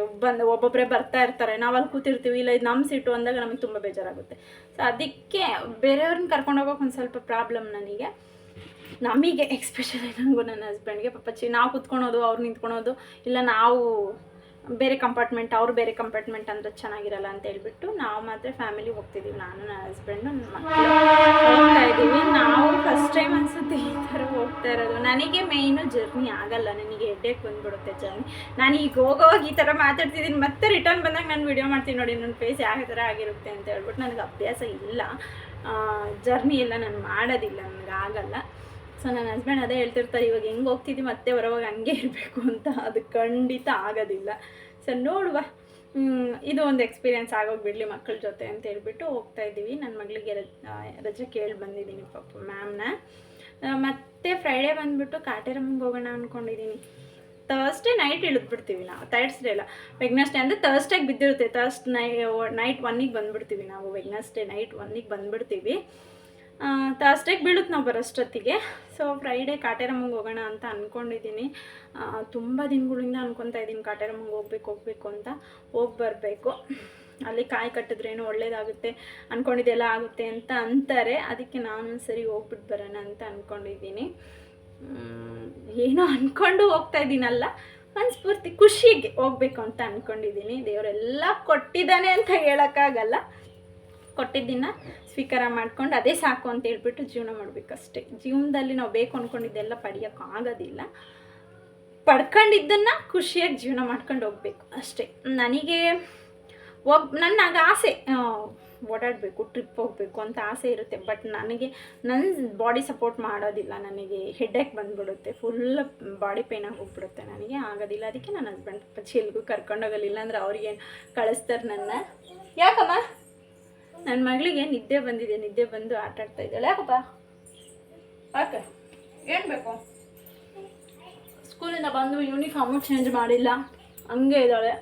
ಒಬ್ಬೊಬ್ಬರೇ ಬರ್ತಾ ಇರ್ತಾರೆ, ನಾವು ಅಲ್ಲಿ ಕೂತಿರ್ತೀವಿ, ಇಲ್ಲ ಇದು ನಮ್ಮ ಸೀಟು ಅಂದಾಗ ನಮಗೆ ತುಂಬ ಬೇಜಾರಾಗುತ್ತೆ. ಸೊ ಅದಕ್ಕೆ ಬೇರೆಯವ್ರನ್ನ ಕರ್ಕೊಂಡು ಹೋಗೋಕೆ ಒಂದು ಸ್ವಲ್ಪ ಪ್ರಾಬ್ಲಮ್ ನಮಗೆ ಎಕ್ಸ್ಪೆಷಲಿ ನನಗೂ ನನ್ನ ಹಸ್ಬೆಂಡ್ಗೆ. ನಾವು ಕೂತ್ಕೊಳೋದು, ಅವ್ರು ನಿಂತ್ಕೊಳೋದು, ಇಲ್ಲ ನಾವು ಬೇರೆ ಕಂಪಾರ್ಟ್ಮೆಂಟ್ ಅವ್ರು ಬೇರೆ ಕಂಪಾರ್ಟ್ಮೆಂಟ್ ಅಂದರೆ ಚೆನ್ನಾಗಿರಲ್ಲ ಅಂತ ಹೇಳ್ಬಿಟ್ಟು ನಾವು ಮಾತ್ರ ಫ್ಯಾಮಿಲಿ ಹೋಗ್ತಿದ್ದೀವಿ. ನಾನು ನನ್ನ ಹಸ್ಬೆಂಡು ನನ್ನ ಮಕ್ಕಳು ಹೋಗ್ತಾ ಇದ್ದೀವಿ. ನಾವು ಫಸ್ಟ್ ಟೈಮ್ ಅನಿಸುತ್ತೆ ಈ ಥರ ಹೋಗ್ತಾ ಇರೋದು. ನನಗೆ ಮೇಯ್ನು ಜರ್ನಿ ಆಗಲ್ಲ, ನನಗೆ ಹೆಡ್ಡೇಕ್ ಬಂದುಬಿಡುತ್ತೆ ಜರ್ನಿ. ನಾನು ಈಗ ಹೋಗೋವಾಗ ಈ ಥರ ಮಾತಾಡ್ತಿದ್ದೀನಿ, ಮತ್ತೆ ರಿಟರ್ನ್ ಬಂದಾಗ ನಾನು ವಿಡಿಯೋ ಮಾಡ್ತೀನಿ ನೋಡಿ ನನ್ನ ಫೇಸ್ ಯಾವ ಥರ ಆಗಿರುತ್ತೆ ಅಂತ ಹೇಳ್ಬಿಟ್ಟು. ನನಗೆ ಅಭ್ಯಾಸ ಇಲ್ಲ, ಜರ್ನಿ ಎಲ್ಲ ನಾನು ಮಾಡೋದಿಲ್ಲ, ನನಗೆ ಆಗಲ್ಲ. ಸೊ ನನ್ನ ಹಸ್ಬೆಂಡ್ ಅದೇ ಹೇಳ್ತಿರ್ತಾರೆ, ಇವಾಗ ಹೆಂಗೆ ಹೋಗ್ತಿದ್ವಿ ಮತ್ತೆ ಬರೋವಾಗ ಹಂಗೆ ಇರಬೇಕು ಅಂತ. ಅದು ಖಂಡಿತ ಆಗೋದಿಲ್ಲ. ಸೊ ನೋಡುವ, ಇದು ಒಂದು ಎಕ್ಸ್ಪೀರಿಯೆನ್ಸ್ ಆಗೋಗ್ಬಿಡಲಿ ಮಕ್ಕಳ ಜೊತೆ ಅಂತ ಹೇಳ್ಬಿಟ್ಟು ಹೋಗ್ತಾಯಿದ್ದೀವಿ. ನನ್ನ ಮಗಳಿಗೆ ರಜೆ ಕೇಳಿ ಬಂದಿದ್ದೀನಿ ಪಾಪ ಮ್ಯಾಮ್ನ. ಮತ್ತು ಫ್ರೈಡೇ ಬಂದುಬಿಟ್ಟು ಕಾಟೇರಮ್ಮಂಗೆ ಹೋಗೋಣ ಅಂದ್ಕೊಂಡಿದ್ದೀನಿ. ಥರ್ಸ್ಡೇ ನೈಟ್ ಇಳಿದ್ಬಿಡ್ತೀವಿ ನಾವು. ಥರ್ಸ್ಡೇ ಇಲ್ಲ, ವೆಡ್ನೆಸ್ಡೇ ಅಂದರೆ ಥರ್ಸ್ಡೇಗೆ ಬಿದ್ದಿರುತ್ತೆ. ನೈಟ್ 1ಗೆ ಬಂದುಬಿಡ್ತೀವಿ ನಾವು. Wednesday night 1ಗೆ ಬಂದುಬಿಡ್ತೀವಿ. ಥರ್ಸ್ಡೇಗೆ ಬೀಳುತ್ತೆ ನಾವು ಬರೋಷ್ಟೊತ್ತಿಗೆ. ಸೊ ಫ್ರೈಡೇ ಕಾಟೇರಮ್ಮಂಗೆ ಹೋಗೋಣ ಅಂತ ಅಂದ್ಕೊಂಡಿದ್ದೀನಿ. ತುಂಬ ದಿನಗಳಿಂದ ಅಂದ್ಕೊತಾ ಇದ್ದೀನಿ ಕಾಟೇರಮ್ಮಂಗೆ ಹೋಗ್ಬೇಕು ಅಂತ. ಹೋಗಿ ಬರಬೇಕು. ಅಲ್ಲಿ ಕಾಯಿ ಕಟ್ಟಿದ್ರೇನು ಒಳ್ಳೇದಾಗುತ್ತೆ, ಅಂದ್ಕೊಂಡಿದ್ದೆಲ್ಲ ಆಗುತ್ತೆ ಅಂತ ಅಂತಾರೆ. ಅದಕ್ಕೆ ನಾನು ಸರಿ ಹೋಗ್ಬಿಟ್ಟು ಬರೋಣ ಅಂತ ಅಂದ್ಕೊಂಡಿದ್ದೀನಿ. ಏನೋ ಅಂದ್ಕೊಂಡು ಹೋಗ್ತಾಯಿದ್ದೀನಲ್ಲ, ಮನಸ್ಫೂರ್ತಿ ಖುಷಿಗೆ ಹೋಗ್ಬೇಕು ಅಂತ ಅಂದ್ಕೊಂಡಿದ್ದೀನಿ. ದೇವರೆಲ್ಲ ಕೊಟ್ಟಿದ್ದಾನೆ ಅಂತ ಹೇಳೋಕ್ಕಾಗಲ್ಲ, ಕೊಟ್ಟಿದ್ದನ್ನು ಸ್ವೀಕಾರ ಮಾಡ್ಕೊಂಡು ಅದೇ ಸಾಕು ಅಂತ ಹೇಳ್ಬಿಟ್ಟು ಜೀವನ ಮಾಡಬೇಕಷ್ಟೇ. ಜೀವನದಲ್ಲಿ ನಾವು ಬೇಕು ಅಂದ್ಕೊಂಡಿದ್ದೆಲ್ಲ ಪಡೆಯೋಕ್ಕಾಗೋದಿಲ್ಲ. ಪಡ್ಕೊಂಡಿದ್ದನ್ನು ಖುಷಿಯಾಗಿ ಜೀವನ ಮಾಡ್ಕೊಂಡು ಹೋಗ್ಬೇಕು ಅಷ್ಟೇ. ನನಗೆ ನನಗೆ ಆಸೆ ಓಡಾಡಬೇಕು, ಟ್ರಿಪ್ ಹೋಗಬೇಕು ಅಂತ ಆಸೆ ಇರುತ್ತೆ. ಬಟ್ ನನಗೆ ನನ್ನ ಬಾಡಿ ಸಪೋರ್ಟ್ ಮಾಡೋದಿಲ್ಲ. ನನಗೆ ಹೆಡ್ಏಕ್ ಬಂದುಬಿಡುತ್ತೆ, ಫುಲ್ ಬಾಡಿ ಪೇನಾಗಿ ಹೋಗ್ಬಿಡುತ್ತೆ, ನನಗೆ ಆಗೋದಿಲ್ಲ. ಅದಕ್ಕೆ ನನ್ನ ಹಸ್ಬೆಂಡ್ ಪಚ್ಚಿ ಎಲ್ಗೂ ಕರ್ಕೊಂಡೋಗಲಿಲ್ಲ ಅಂದರೆ ಅವ್ರಿಗೆ ಕಳಿಸ್ತಾರೆ ನನ್ನ. ಯಾಕಮ್ಮ ನನ್ನ ಮಗಳಿಗೆ ನಿದ್ದೆ ಬಂದಿದೆ, ನಿದ್ದೆ ಬಂದು ಆಟ ಆಡ್ತಾ ಇದ್ದಾಳೆ. ಯಾಕಪ್ಪ ಯಾಕೆ ಏನು ಬೇಕು? ಸ್ಕೂಲಿಂದ ಬಂದು ಯೂನಿಫಾರ್ಮು ಚೇಂಜ್ ಮಾಡಿಲ್ಲ, ಹಂಗೆ ಇದ್ದಾಳೆ.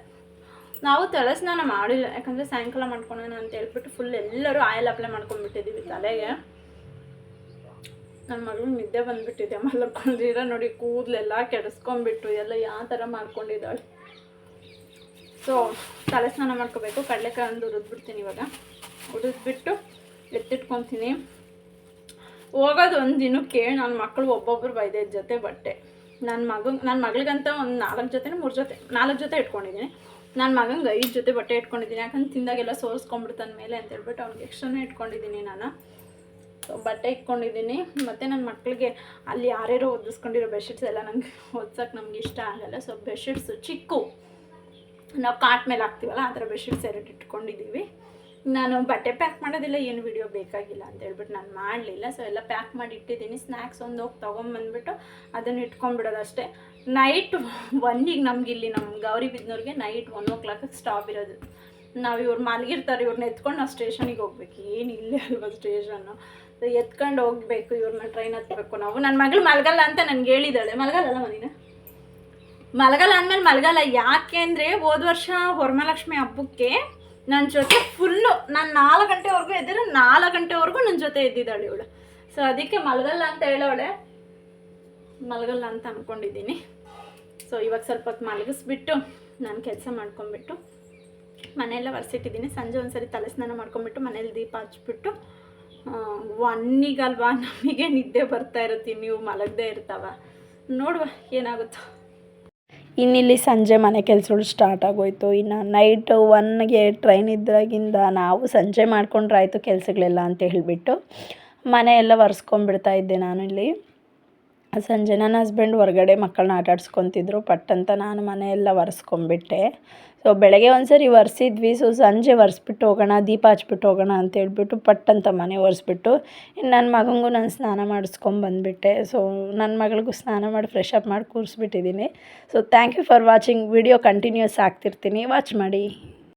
ನಾವು ತಲೆ ಸ್ನಾನ ಮಾಡಿಲ್ಲ, ಯಾಕಂದರೆ ಸಾಯಂಕಾಲ ಮಾಡ್ಕೊಳ್ಳೋಣ ಅಂತ ಹೇಳ್ಬಿಟ್ಟು ಫುಲ್ ಎಲ್ಲರೂ ಆಯಿಲ್ ಅಪ್ಲೈ ಮಾಡ್ಕೊಂಡ್ಬಿಟ್ಟಿದ್ದೀವಿ ತಲೆಗೆ. ನನ್ನ ಮಗಳು ನಿದ್ದೆ ಬಂದುಬಿಟ್ಟಿದೆ, ಮಲ್ಕೊಂಡಿರೋ ನೋಡಿ, ಕೂದಲೆಲ್ಲ ಕೆಡಿಸ್ಕೊಂಡ್ಬಿಟ್ಟು ಎಲ್ಲ ಯಾವ ಥರ ಮಾಡ್ಕೊಂಡಿದ್ದಾಳೆ. ಸೊ ತಲೆ ಸ್ನಾನ ಮಾಡ್ಕೋಬೇಕು. ಕಡಲೆಕಾಯಿ ಒಂದು ಹುರಿದ್ಬಿಡ್ತೀನಿ ಇವಾಗ, ಹುರಿದ್ಬಿಟ್ಟು ಎತ್ತಿಟ್ಕೊತೀನಿ. ಹೋಗೋದು ಒಂದು ದಿನಕ್ಕೆ ನನ್ನ ಮಕ್ಕಳು ಒಬ್ಬೊಬ್ಬರು 5-5 ಜೊತೆ ಬಟ್ಟೆ. ನನ್ನ ಮಗಳಿಗಂತ ಒಂದು 4 ಜೊತೆ 4 ಜೊತೆ ಇಟ್ಕೊಂಡಿದ್ದೀನಿ. ನನ್ನ ಮಗಂಗೆ 5 ಜೊತೆ ಬಟ್ಟೆ ಇಟ್ಕೊಂಡಿದ್ದೀನಿ, ಯಾಕಂದ್ರೆ ತಿಂದಾಗೆಲ್ಲ ಸೋರಿಸ್ಕೊಂಡ್ಬಿಡ್ತಾನ ಮೇಲೆ ಅಂತ ಹೇಳ್ಬಿಟ್ಟು ಅವ್ನಿಗೆ ಎಕ್ಸ್ಟ್ರಾನೇ ಇಟ್ಕೊಂಡಿದ್ದೀನಿ ನಾನು. ಸೊ ಬಟ್ಟೆ ಇಟ್ಕೊಂಡಿದ್ದೀನಿ. ಮತ್ತು ನನ್ನ ಮಕ್ಕಳಿಗೆ ಅಲ್ಲಿ ಯಾರ್ಯಾರೋ ಓದಿಸ್ಕೊಂಡಿರೋ ಬೆಡ್ಶೀಟ್ಸ್ ಎಲ್ಲ ನಂಗೆ ಓದ್ಸೋಕೆ ನಮ್ಗೆ ಇಷ್ಟ ಆಗಲ್ಲ. ಸೊ ಬೆಡ್ಶೀಟ್ಸು ಚಿಕ್ಕು ನಾವು ಕಾಟ್ ಮೇಲೆ ಹಾಕ್ತೀವಲ್ಲ ಆ ಥರ ಬೆಡ್ಶೀಟ್ಸ್ 2 ಇಟ್ಕೊಂಡಿದ್ದೀವಿ. ನಾನು ಬಟ್ಟೆ ಪ್ಯಾಕ್ ಮಾಡೋದಿಲ್ಲ, ಏನು ವಿಡಿಯೋ ಬೇಕಾಗಿಲ್ಲ ಅಂತ ಹೇಳ್ಬಿಟ್ಟು ನಾನು ಮಾಡಲಿಲ್ಲ. ಸೊ ಎಲ್ಲ ಪ್ಯಾಕ್ ಮಾಡಿ ಇಟ್ಟಿದ್ದೀನಿ. ಸ್ನ್ಯಾಕ್ಸ್ ಒಂದು ಹೋಗಿ ತೊಗೊಂಬಂದ್ಬಿಟ್ಟು ಅದನ್ನು ಇಟ್ಕೊಂಡ್ಬಿಡೋದು ಅಷ್ಟೇ. ನೈಟ್ 1ಗೆ ನಮಗಿಲ್ಲಿ ನಮ್ಮ ಗೌರಿಬಿದನೂರಿಗೆ ನೈಟ್ 1 o'clock ಸ್ಟಾಪ್ ಇರೋದು. ನಾವು ಇವ್ರು ಮಲಗಿರ್ತಾರೆ, ಇವ್ರನ್ನ ಎತ್ಕೊಂಡು ನಾವು ಸ್ಟೇಷನಿಗೆ ಹೋಗ್ಬೇಕು. ಏನು ಇಲ್ಲೇ ಅಲ್ವಾ ಸ್ಟೇಷನ್ನು, ಎತ್ಕೊಂಡು ಹೋಗ್ಬೇಕು, ಇವ್ರನ್ನ ಟ್ರೈನ್ ಹತ್ಬೇಕು ನಾವು. ನನ್ನ ಮಗಳು ಮಲಗಲ್ಲ ಅಂತ ನನಗೆ ಹೇಳಿದ್ದಾಳೆ. ಮಲಗಲ್ಲ ಮನೇನ ಮಲಗಲ್ಲ ಅಂದಮೇಲೆ ಮಲಗಲ್ಲ. ಯಾಕೆ ಅಂದರೆ ಹೋದ ವರ್ಷ ವರಮಹಾಲಕ್ಷ್ಮಿ ಹಬ್ಬಕ್ಕೆ ನನ್ನ ಜೊತೆ ಫುಲ್ಲು ನಾನು 4 ಗಂಟೆವರೆಗೂ ಎದ್ದರೆ 4 ಗಂಟೆವರೆಗೂ ನನ್ನ ಜೊತೆ ಎದ್ದಿದ್ದಾಳೆ ಇವಳು. ಸೊ ಅದಕ್ಕೆ ಮಲಗಲ್ಲ ಅಂತ ಹೇಳೋಳೆ, ಮಲಗಲ್ಲ ಅಂತ ಅಂದ್ಕೊಂಡಿದ್ದೀನಿ. ಸೊ ಇವಾಗ ಸ್ವಲ್ಪ ಹೊತ್ತು ಮಲಗಿಸ್ಬಿಟ್ಟು ನಾನು ಕೆಲಸ ಮಾಡ್ಕೊಂಬಿಟ್ಟು ಮನೆಯೆಲ್ಲ ಒರೆಸಿಟ್ಟಿದ್ದೀನಿ. ಸಂಜೆ ಒಂದ್ಸರಿ ತಲೆ ಸ್ನಾನ ಮಾಡ್ಕೊಂಬಿಟ್ಟು ಮನೇಲಿ ದೀಪ ಹಚ್ಬಿಟ್ಟು 1ಗಲ್ವಾ ನಮಗೆ ನಿದ್ದೆ ಬರ್ತಾ ಇರುತ್ತೆ, ನೀವು ಮಲಗದೇ ಇರ್ತಾವ. ನೋಡುವ ಏನಾಗುತ್ತೋ. ಇನ್ನಿಲ್ಲಿ ಸಂಜೆ ಮನೆ ಕೆಲಸಗಳು ಸ್ಟಾರ್ಟ್ ಆಗೋಯ್ತು. ಇನ್ನು ನೈಟ್ 1ಗೆ ಟ್ರೈನ್ ಇದ್ದಾಗಿಂದ ನಾವು ಸಂಜೆ ಮಾಡ್ಕೊಂಡ್ರಾಯ್ತು ಕೆಲಸಗಳೆಲ್ಲ ಅಂತ ಹೇಳಿಬಿಟ್ಟು ಮನೆಯೆಲ್ಲ ಒರೆಸ್ಕೊಂಡ್ಬಿಡ್ತಾ ಇದ್ದೆ ನಾನು. ಇಲ್ಲಿ ಸಂಜೆ ನನ್ನ ಹಸ್ಬೆಂಡ್ ಹೊರಗಡೆ ಮಕ್ಕಳನ್ನ ಆಟ ಆಡ್ಸ್ಕೊತಿದ್ರು, ಪಟ್ಟಂತ ನಾನು ಮನೆಯೆಲ್ಲ ಒರೆಸ್ಕೊಂಡ್ಬಿಟ್ಟೆ. ಸೊ ಬೆಳಗ್ಗೆ ಒಂದ್ಸರಿ ಒರೆಸಿದ್ವಿ. ಸೊ ಸಂಜೆ ಒರೆಸ್ಬಿಟ್ಟು ಹೋಗೋಣ, ದೀಪ ಹಚ್ಬಿಟ್ಟು ಹೋಗೋಣ ಅಂತ ಹೇಳ್ಬಿಟ್ಟು ಪಟ್ಟಂತ ಮನೆ ಒರೆಸ್ಬಿಟ್ಟು ನನ್ನ ಮಗನಿಗೂ ನಾನು ಸ್ನಾನ ಮಾಡಿಸ್ಕೊಂಬಂದ್ಬಿಟ್ಟೆ. ಸೊ ನನ್ನ ಮಗಳಿಗೂ ಸ್ನಾನ ಮಾಡಿ ಫ್ರೆಶ್ ಅಪ್ ಮಾಡಿ ಕೂರಿಸ್ಬಿಟ್ಟಿದ್ದೀನಿ. So thank you for watching. Video continues ಆಗ್ತಿರ್ತೀನಿ, ವಾಚ್ ಮಾಡಿ.